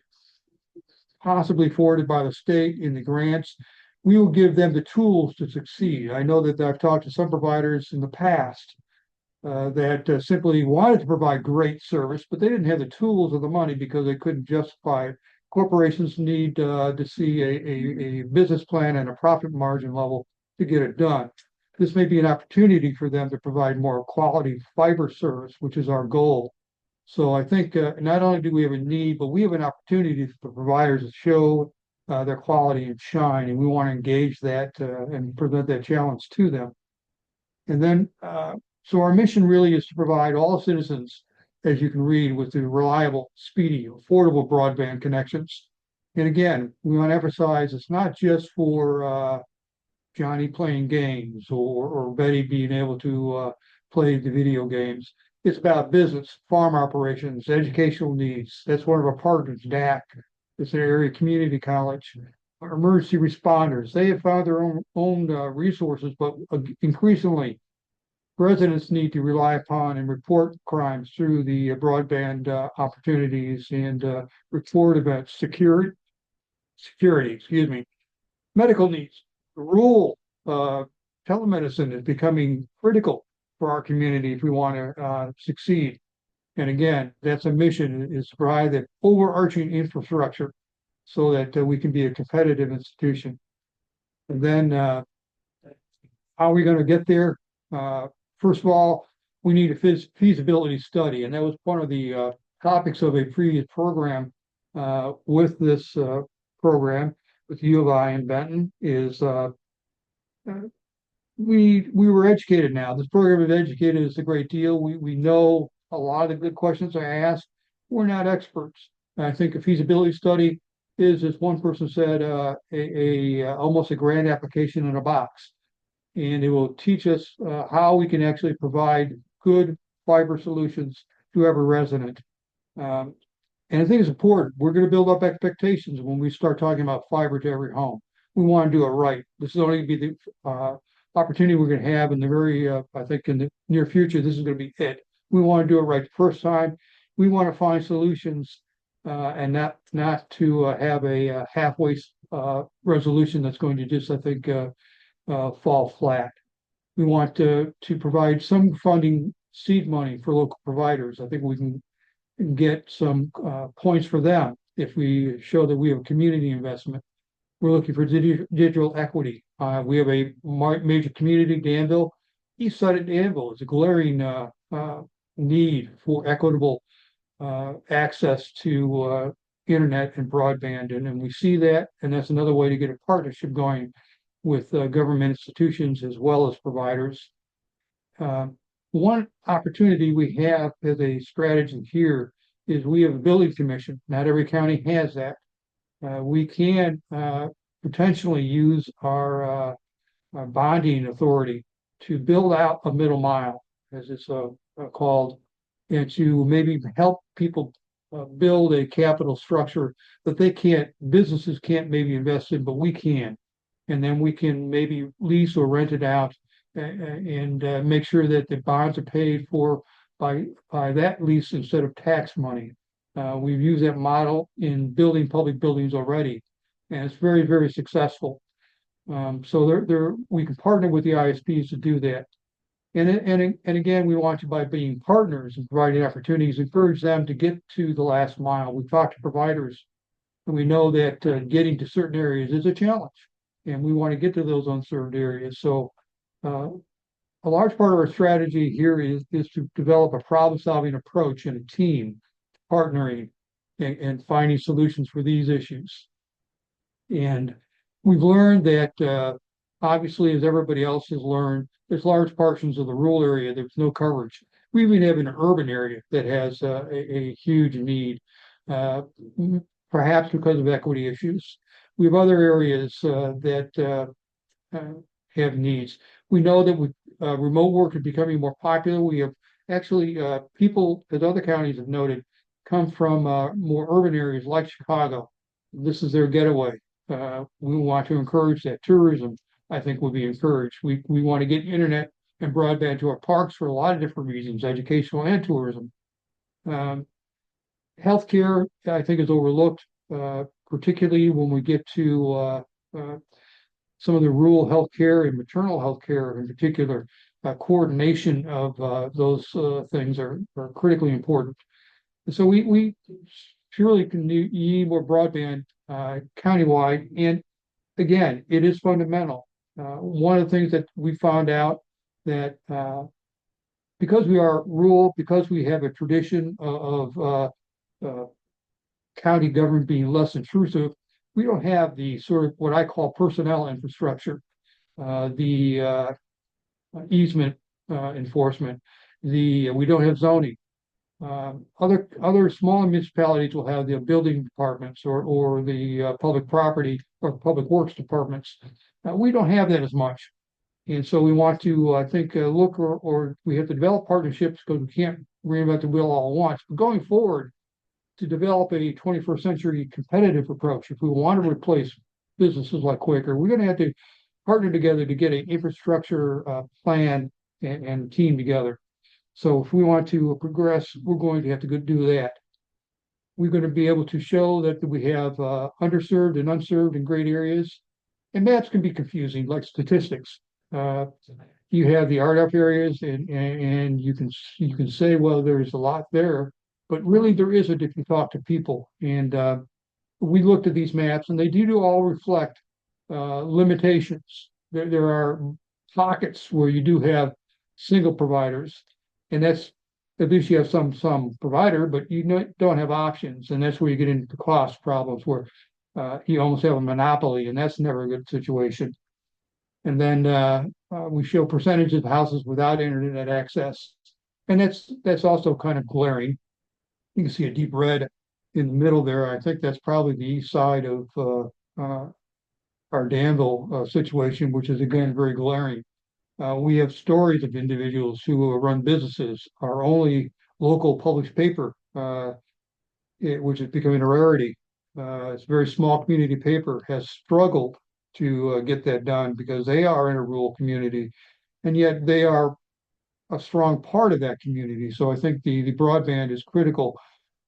possibly afforded by the state in the grants, we will give them the tools to succeed. I know that I've talked to some providers in the past that simply wanted to provide great service, but they didn't have the tools or the money because they couldn't justify it. Corporations need to see a business plan and a profit margin level to get it done. This may be an opportunity for them to provide more quality fiber service, which is our goal. So I think not only do we have a need, but we have an opportunity for providers to show their quality and shine, and we want to engage that and present that challenge to them. And then, so our mission really is to provide all citizens, as you can read, with the reliable, speedy, affordable broadband connections. And again, we want to emphasize it's not just for Johnny playing games or Betty being able to play the video games. It's about business, farm operations, educational needs. That's one of our partners, DAC. It's an area community college. Our emergency responders, they have found their own resources, but increasingly residents need to rely upon and report crimes through the broadband opportunities and report events, security, excuse me, medical needs. Rural telemedicine is becoming critical for our community if we want to succeed. And again, that's a mission, is to provide that overarching infrastructure so that we can be a competitive institution. And then how are we going to get there? First of all, we need a feasibility study, and that was one of the topics of a previous program with this program with U of I in Benton. Is we were educated now. This program of educated is a great deal. We know a lot of the good questions I asked. We're not experts. I think a feasibility study is, as one person said, almost a grant application in a box. And it will teach us how we can actually provide good fiber solutions to every resident. And I think it's important. We're going to build up expectations when we start talking about fiber to every home. We want to do it right. This is only going to be the opportunity we're going to have in the very, I think in the near future, this is going to be it. We want to do it right the first time. We want to find solutions and not to have a halfway resolution that's going to just, I think, fall flat. We want to provide some funding, seed money for local providers. I think we can get some points for them if we show that we have community investment. We're looking for digital equity. We have a major community, Danville. East side of Danville is a glaring need for equitable access to internet and broadband. And we see that, and that's another way to get a partnership going with government institutions as well as providers. One opportunity we have as a strategy here is we have a building commission. Not every county has that. We can potentially use our bonding authority to build out a middle mile, as it's called, and to maybe help people build a capital structure that businesses can't maybe invest in, but we can. And then we can maybe lease or rent it out and make sure that the bonds are paid for by that lease instead of tax money. We've used that model in building public buildings already, and it's very, very successful. So we can partner with the ISPs to do that. And again, we want to, by being partners and providing opportunities, encourage them to get to the last mile. We've talked to providers, and we know that getting to certain areas is a challenge, and we want to get to those unserved areas. So a large part of our strategy here is to develop a problem-solving approach and a team partnering and finding solutions for these issues. And we've learned that obviously, as everybody else has learned, there's large portions of the rural area there's no coverage. We even have an urban area that has a huge need, perhaps because of equity issues. We have other areas that have needs. We know that remote work is becoming more popular. We have actually people, as other counties have noted, come from more urban areas like Chicago. This is their getaway. We want to encourage that. Tourism, I think, will be encouraged. We want to get internet and broadband to our parks for a lot of different reasons, educational and tourism. Healthcare, I think, is overlooked, particularly when we get to some of the rural healthcare and maternal healthcare in particular. Coordination of those things are critically important. And so we surely can need more broadband countywide. And again, it is fundamental. One of the things that we found out that because we are rural, because we have a tradition of county government being less intrusive, we don't have the sort of what I call personnel infrastructure, the easement enforcement, we don't have zoning. Other smaller municipalities will have the building departments or the public property or public works departments. We don't have that as much. And so we want to, I think, look or we have to develop partnerships because we can't reinvent the wheel all at once. But going forward, to develop a 21st century competitive approach, if we want to replace businesses like Quaker, we're going to have to partner together to get an infrastructure plan and team together. So if we want to progress, we're going to have to go do that. We're going to be able to show that we have underserved and unserved in great areas. And maps can be confusing, like statistics. You have the RDOF areas, and you can say, well, there's a lot there, but really there isn't if you talk to people. And we looked at these maps, and they do all reflect limitations. There are pockets where you do have single providers, and that's at least you have some provider, but you don't have options, and that's where you get into cost problems where you almost have a monopoly, and that's never a good situation. And then we show percentages of houses without internet access, and that's also kind of glaring. You can see a deep red in the middle there. I think that's probably the east side of our Danville situation, which is again very glaring. We have stories of individuals who run businesses. Our only local published paper, which is becoming a rarity, it's a very small community paper, has struggled to get that done because they are in a rural community, and yet they are a strong part of that community. So I think the broadband is critical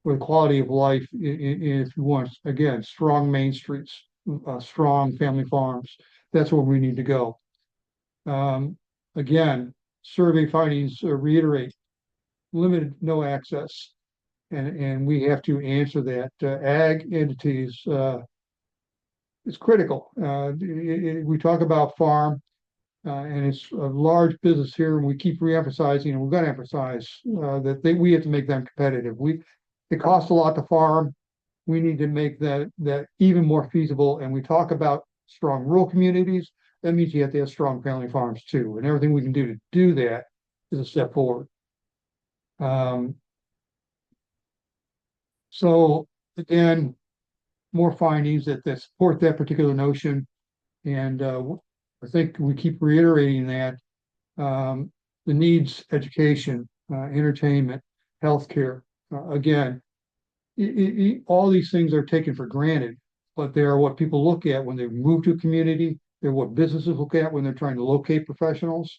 for the quality of life if you want, again, strong main streets, strong family farms. That's where we need to go. Again, survey findings reiterate limited no access, and we have to answer that. Ag entities is critical. We talk about farm, and it's a large business here, and we keep reemphasizing, and we're going to emphasize that we have to make them competitive. It costs a lot to farm. We need to make that even more feasible. And we talk about strong rural communities. That means you have to have strong family farms too. And everything we can do to do that is a step forward. So again, more findings that support that particular notion. And I think we keep reiterating that the needs, education, entertainment, healthcare, again, all these things are taken for granted, but they are what people look at when they move to a community. They're what businesses look at when they're trying to locate professionals.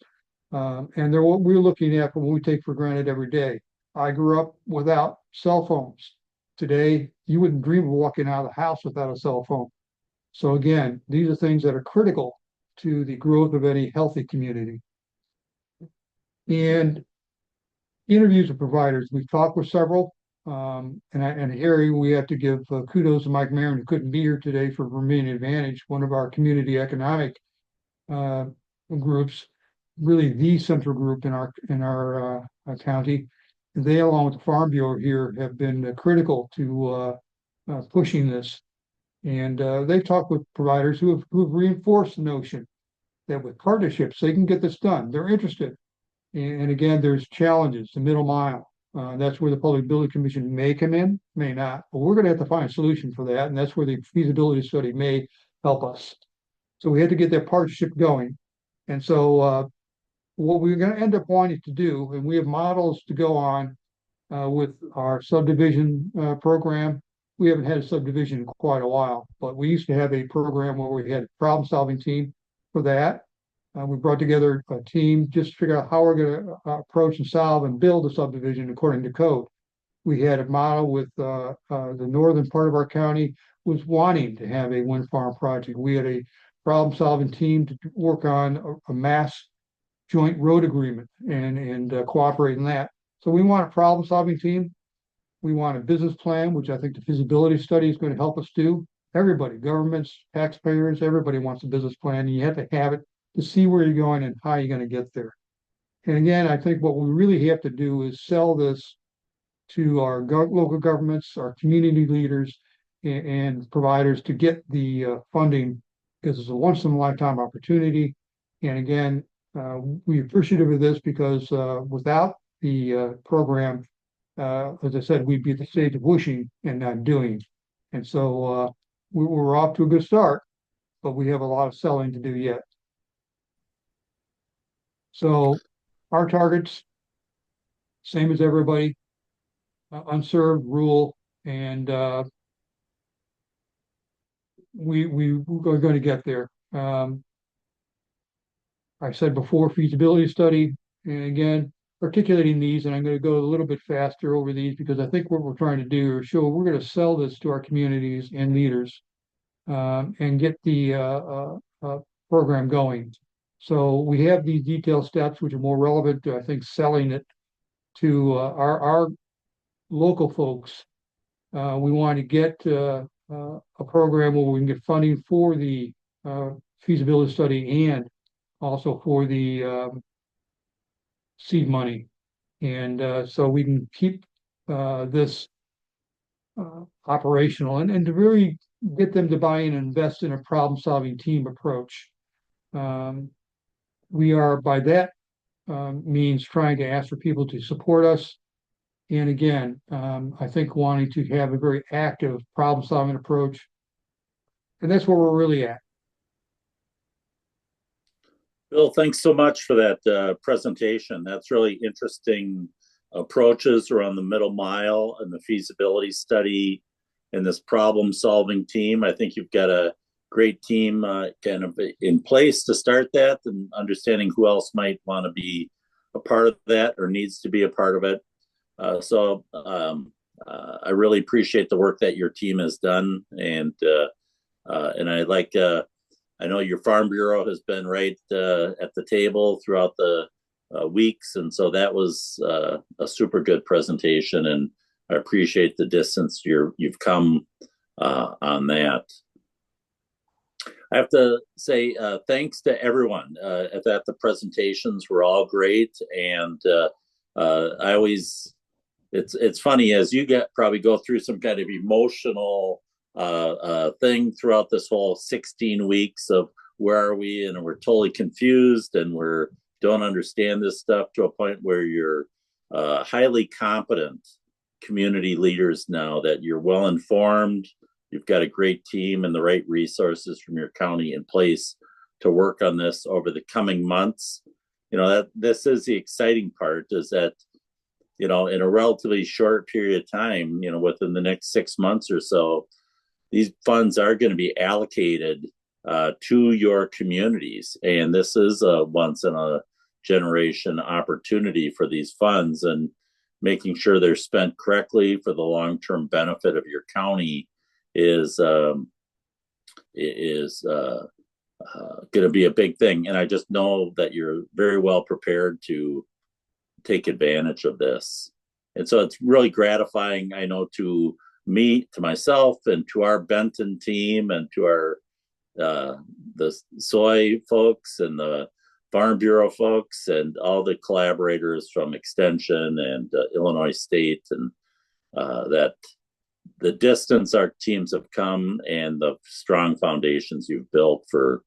And they're what we're looking at when we take for granted every day. I grew up without cell phones. Today, you wouldn't dream of walking out of the house without a cell phone. So again, these are things that are critical to the growth of any healthy community. And interviews with providers, we've talked with several. And Harry, we have to give kudos to Mike Marin, who couldn't be here today, for Vermilion Advantage, one of our community economic groups, really the central group in our county. And they, along with the Farm Bureau here, have been critical to pushing this. And they've talked with providers who've reinforced the notion that with partnerships, they can get this done. They're interested. And again, there's challenges, the middle mile. That's where the Public Building Commission may come in, may not, but we're going to have to find a solution for that. And that's where the feasibility study may help us. So we had to get that partnership going. And so what we're going to end up wanting to do, and we have models to go on with our subdivision program. We haven't had a subdivision in quite a while, but we used to have a program where we had a problem-solving team for that. We brought together a team just to figure out how we're going to approach and solve and build a subdivision according to code. We had a model with the northern part of our county was wanting to have a wind farm project. We had a problem-solving team to work on a mass joint road agreement and cooperate in that. So we want a problem-solving team. We want a business plan, which I think the feasibility study is going to help us do. Everybody, governments, taxpayers, everybody wants a business plan, and you have to have it to see where you're going and how you're going to get there. And again, I think what we really have to do is sell this to our local governments, our community leaders, and providers to get the funding, because it's a once-in-a-lifetime opportunity. And again, we're appreciative of this because without the program, as I said, we'd be at the stage of wishing and not doing. And so we're off to a good start, but we have a lot of selling to do yet. So our targets same as everybody, unserved, rural, and we're going to get there. I said before, feasibility study, and again, articulating these, and I'm going to go a little bit faster over these because I think what we're trying to do is show we're going to sell this to our communities and leaders and get the program going. So we have these detailed steps which are more relevant to, I think, selling it to our local folks. We want to get a program where we can get funding for the feasibility study and also for the seed money. And so we can keep this operational and to really get them to buy in and invest in a problem-solving team approach. We are, by that means, trying to ask for people to support us. And again, I think wanting to have a very active problem-solving approach. And that's where we're really at. Bill, thanks so much for that presentation. That's really interesting approaches around the middle mile and the feasibility study and this problem-solving team. I think you've got a great team kind of in place to start that, and understanding who else might want to be a part of that or needs to be a part of it. So I really appreciate the work that your team has done, and I like. I know your Farm Bureau has been right at the table throughout the weeks, and so that was a super good presentation, and I appreciate the distance you've come on that. I have to say thanks to everyone. I thought the presentations were all great, and I always it's funny as you probably go through some kind of emotional thing throughout this whole 16 weeks of where are we, and we're totally confused and don't understand this stuff, to a point where you're highly competent community leaders now, that you're well informed, you've got a great team and the right resources from your county in place to work on this over the coming months. That this is the exciting part, is that in a relatively short period of time, within the next 6 months or so, these funds are going to be allocated to your communities. And this is a once in a generation opportunity for these funds, and making sure they're spent correctly for the long-term benefit of your county is going to be a big thing. And I just know that you're very well prepared to take advantage of this. And so it's really gratifying, I know, to me, to myself, and to our Benton team, and to our the soy folks and the Farm Bureau folks, and all the collaborators from Extension and Illinois State, and that the distance our teams have come and the strong foundations you've built for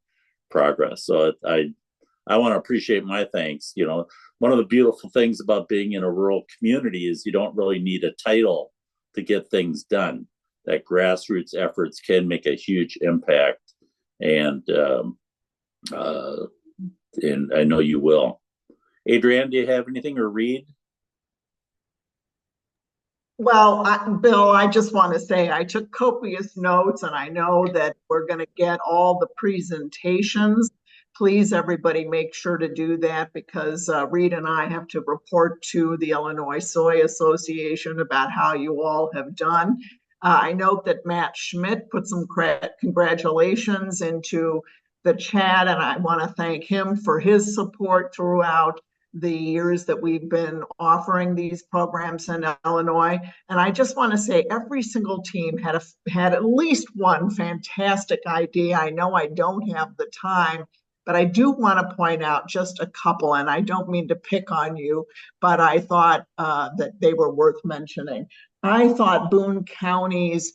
progress. So I want to appreciate my thanks. One of the beautiful things about being in a rural community is you don't really need a title to get things done. That grassroots efforts can make a huge impact, and I know you will. Adrienne, do you have anything, or Reed? Well, Bill, I just want to say I took copious notes, and I know that we're going to get all the presentations. Please, everybody, make sure to do that, because Reed and I have to report to the Illinois Soy Association about how you all have done. I note that Matt Schmidt put some congratulations into the chat, and I want to thank him for his support throughout the years that we've been offering these programs in Illinois. And I just want to say every single team had at least one fantastic idea. I know I don't have the time, but I do want to point out just a couple, and I don't mean to pick on you, but I thought that they were worth mentioning. I thought Boone County's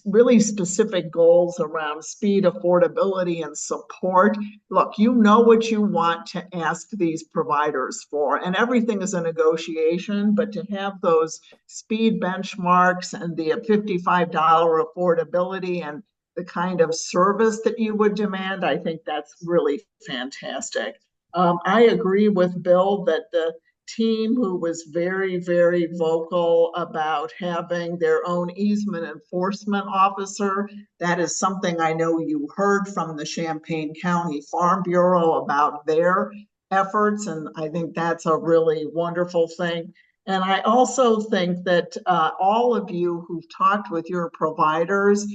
really specific goals around speed, affordability, and support. Look, you know what you want to ask these providers for, and everything is a negotiation, but to have those speed benchmarks and the $55 affordability and the kind of service that you would demand, I think that's really fantastic. I agree with Bill that the team who was very, very vocal about having their own easement enforcement officer. That is something I know you heard from the Champaign County Farm Bureau about their efforts, and I think that's a really wonderful thing. And I also think that all of you who've talked with your providers,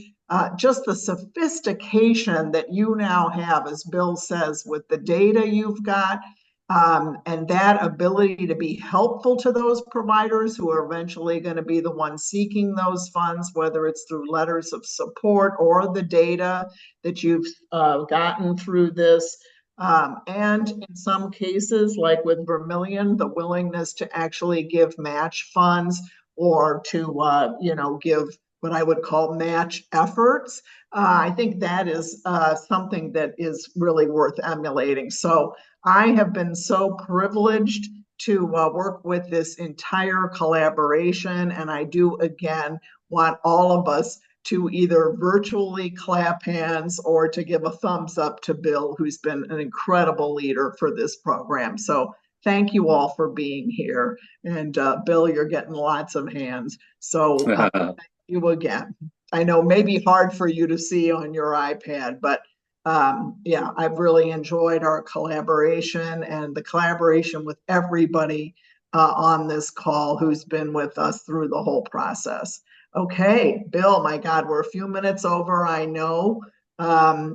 just the sophistication that you now have, as Bill says, with the data you've got, and that ability to be helpful to those providers who are eventually going to be the ones seeking those funds, whether it's through letters of support or the data that you've gotten through this. And in some cases, like with Vermilion, the willingness to actually give match funds or to, give what I would call match efforts. I think that is something that is really worth emulating. So I have been so privileged to work with this entire collaboration, and I do again want all of us to either virtually clap hands or to give a thumbs up to Bill, who's been an incredible leader for this program. So thank you all for being here. And Bill, you're getting lots of hands. So thank you again. I know maybe hard for you to see on your iPad, but yeah, I've really enjoyed our collaboration and the collaboration with everybody on this call who's been with us through the whole process. Okay, Bill, my God, we're a few minutes over, I know.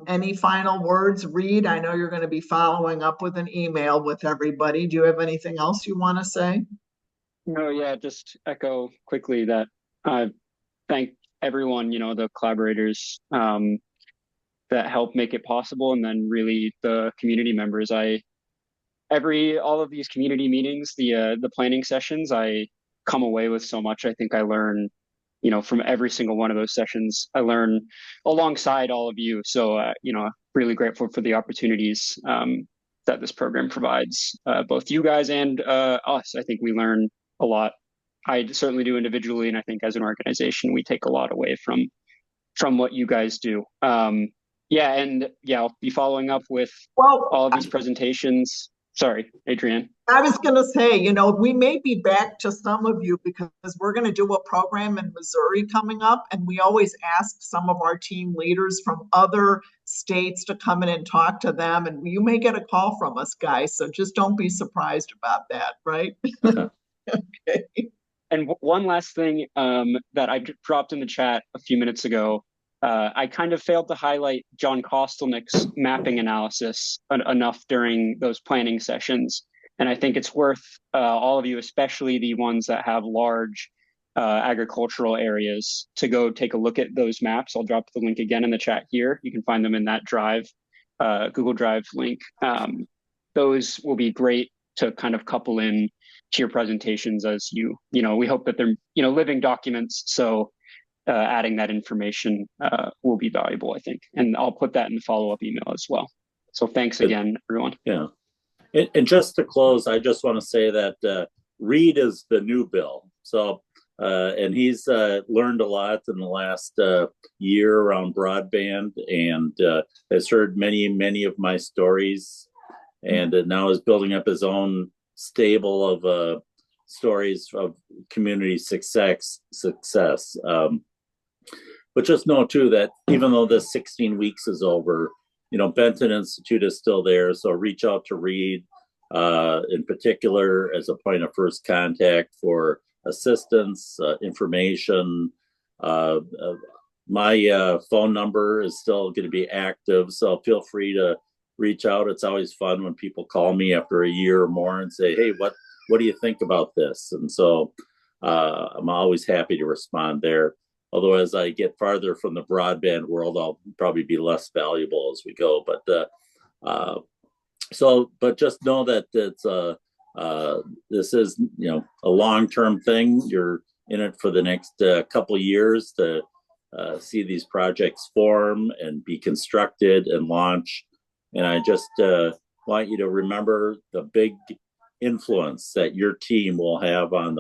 Any final words? Reed, I know you're going to be following up with an email with everybody. Do you have anything else you want to say? No, yeah, just echo quickly that I thank everyone, the collaborators that help make it possible, and then really the community members. All of these community meetings, the planning sessions, I come away with so much. I think I learn from every single one of those sessions. I learn alongside all of you. So, really grateful for the opportunities that this program provides, both you guys and us. I think we learn a lot. I certainly do individually, and I think as an organization, we take a lot away from what you guys do. I'll be following up with all of these presentations. Sorry, Adrienne. I was going to say, we may be back to some of you because we're going to do a program in Missouri coming up, and we always ask some of our team leaders from other states to come in and talk to them, and you may get a call from us, guys, so just don't be surprised about that, right? Okay. And one last thing that I dropped in the chat a few minutes ago, I kind of failed to highlight John Kostelnick's mapping analysis enough during those planning sessions. And I think it's worth all of you, especially the ones that have large agricultural areas, to go take a look at those maps. I'll drop the link again in the chat here. You can find them in that Drive, Google Drive link. Those will be great to kind of couple in to your presentations as we hope that they're, living documents. So adding that information will be valuable, I think. And I'll put that in the follow-up email as well. So thanks again, everyone. Yeah. And just to close, I just want to say that Reed is the new Bill. So, and he's learned a lot in the last year around broadband, and has heard many, many of my stories, and now is building up his own stable of stories of community success. But just know too that even though this 16 weeks is over, Benton Institute is still there. So reach out to Reed in particular as a point of first contact for assistance, information. My phone number is still going to be active, so feel free to reach out. It's always fun when people call me after a year or more and say, hey, what do you think about this? And so I'm always happy to respond there. Although as I get farther from the broadband world, I'll probably be less valuable as we go. But but just know that it's this is a long-term thing. You're in it for the next couple of years to see these projects form and be constructed and launch. And I just want you to remember the big influence that your team will have on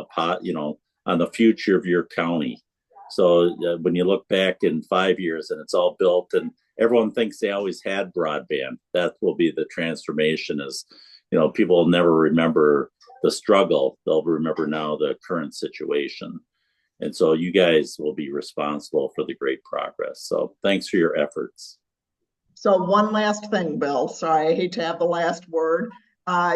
on the future of your county. So when you look back in 5 years and it's all built and everyone thinks they always had broadband, that will be the transformation. Is people will never remember the struggle, they'll remember now the current situation. And so you guys will be responsible for the great progress. So thanks for your efforts. So one last thing, Bill. Sorry, I hate to have the last word.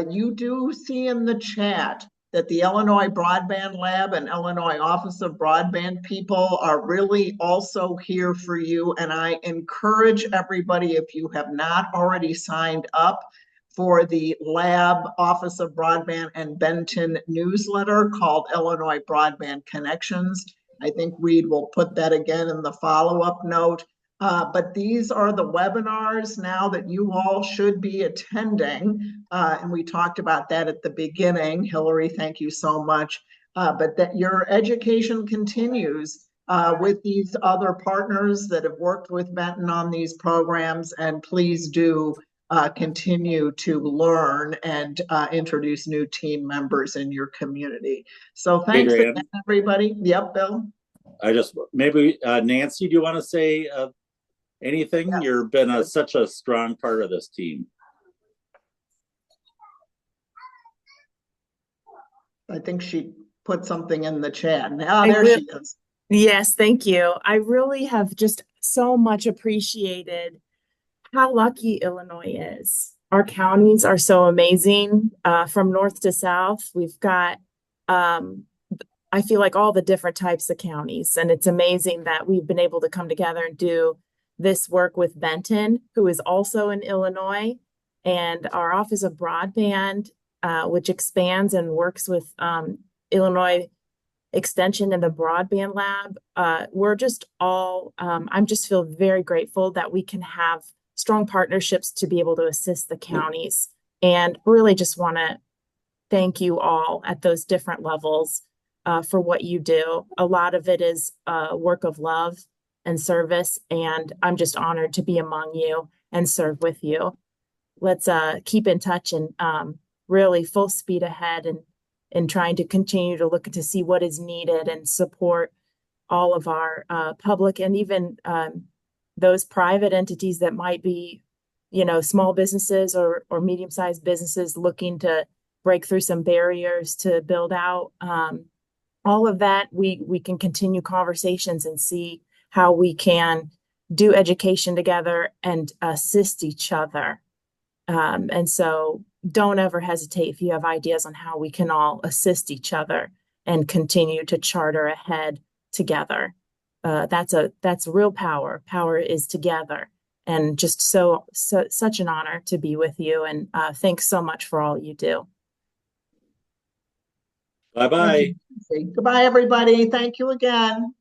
You do see in the chat that the Illinois Broadband Lab and Illinois Office of Broadband people are really also here for you. And I encourage everybody, if you have not already signed up for the Lab Office of Broadband and Benton newsletter called Illinois Broadband Connections. I think Reed will put that again in the follow-up note. But these are the webinars now that you all should be attending. And we talked about that at the beginning. Hillary, thank you so much. But that your education continues with these other partners that have worked with Benton on these programs. And please do continue to learn and introduce new team members in your community. So thanks again, everybody. Yep, Bill. I just, maybe Nancy, do you want to say anything? Yes. You've been such a strong part of this team. I think she put something in the chat. Now there she is. Yes, thank you. I really have just so much appreciated how lucky Illinois is. Our counties are so amazing. From north to south, we've got, I feel like all the different types of counties, and it's amazing that we've been able to come together and do this work with Benton, who is also in Illinois, and our Office of Broadband, which expands and works with Illinois Extension and the Broadband Lab. We're just all, I'm just feel very grateful that we can have strong partnerships to be able to assist the counties, and really just want to thank you all at those different levels for what you do. A lot of it is work of love and service, and I'm just honored to be among you and serve with you. Let's keep in touch and really full speed ahead and trying to continue to look to see what is needed and support all of our public and even those private entities that might be, you know, small businesses or medium-sized businesses looking to break through some barriers to build out. All of that, we can continue conversations and see how we can do education together and assist each other. And so don't ever hesitate if you have ideas on how we can all assist each other and continue to charter ahead together. That's real power. Power is together, and just such an honor to be with you. And thanks so much for all you do. Bye-bye. Goodbye, everybody. Thank you again.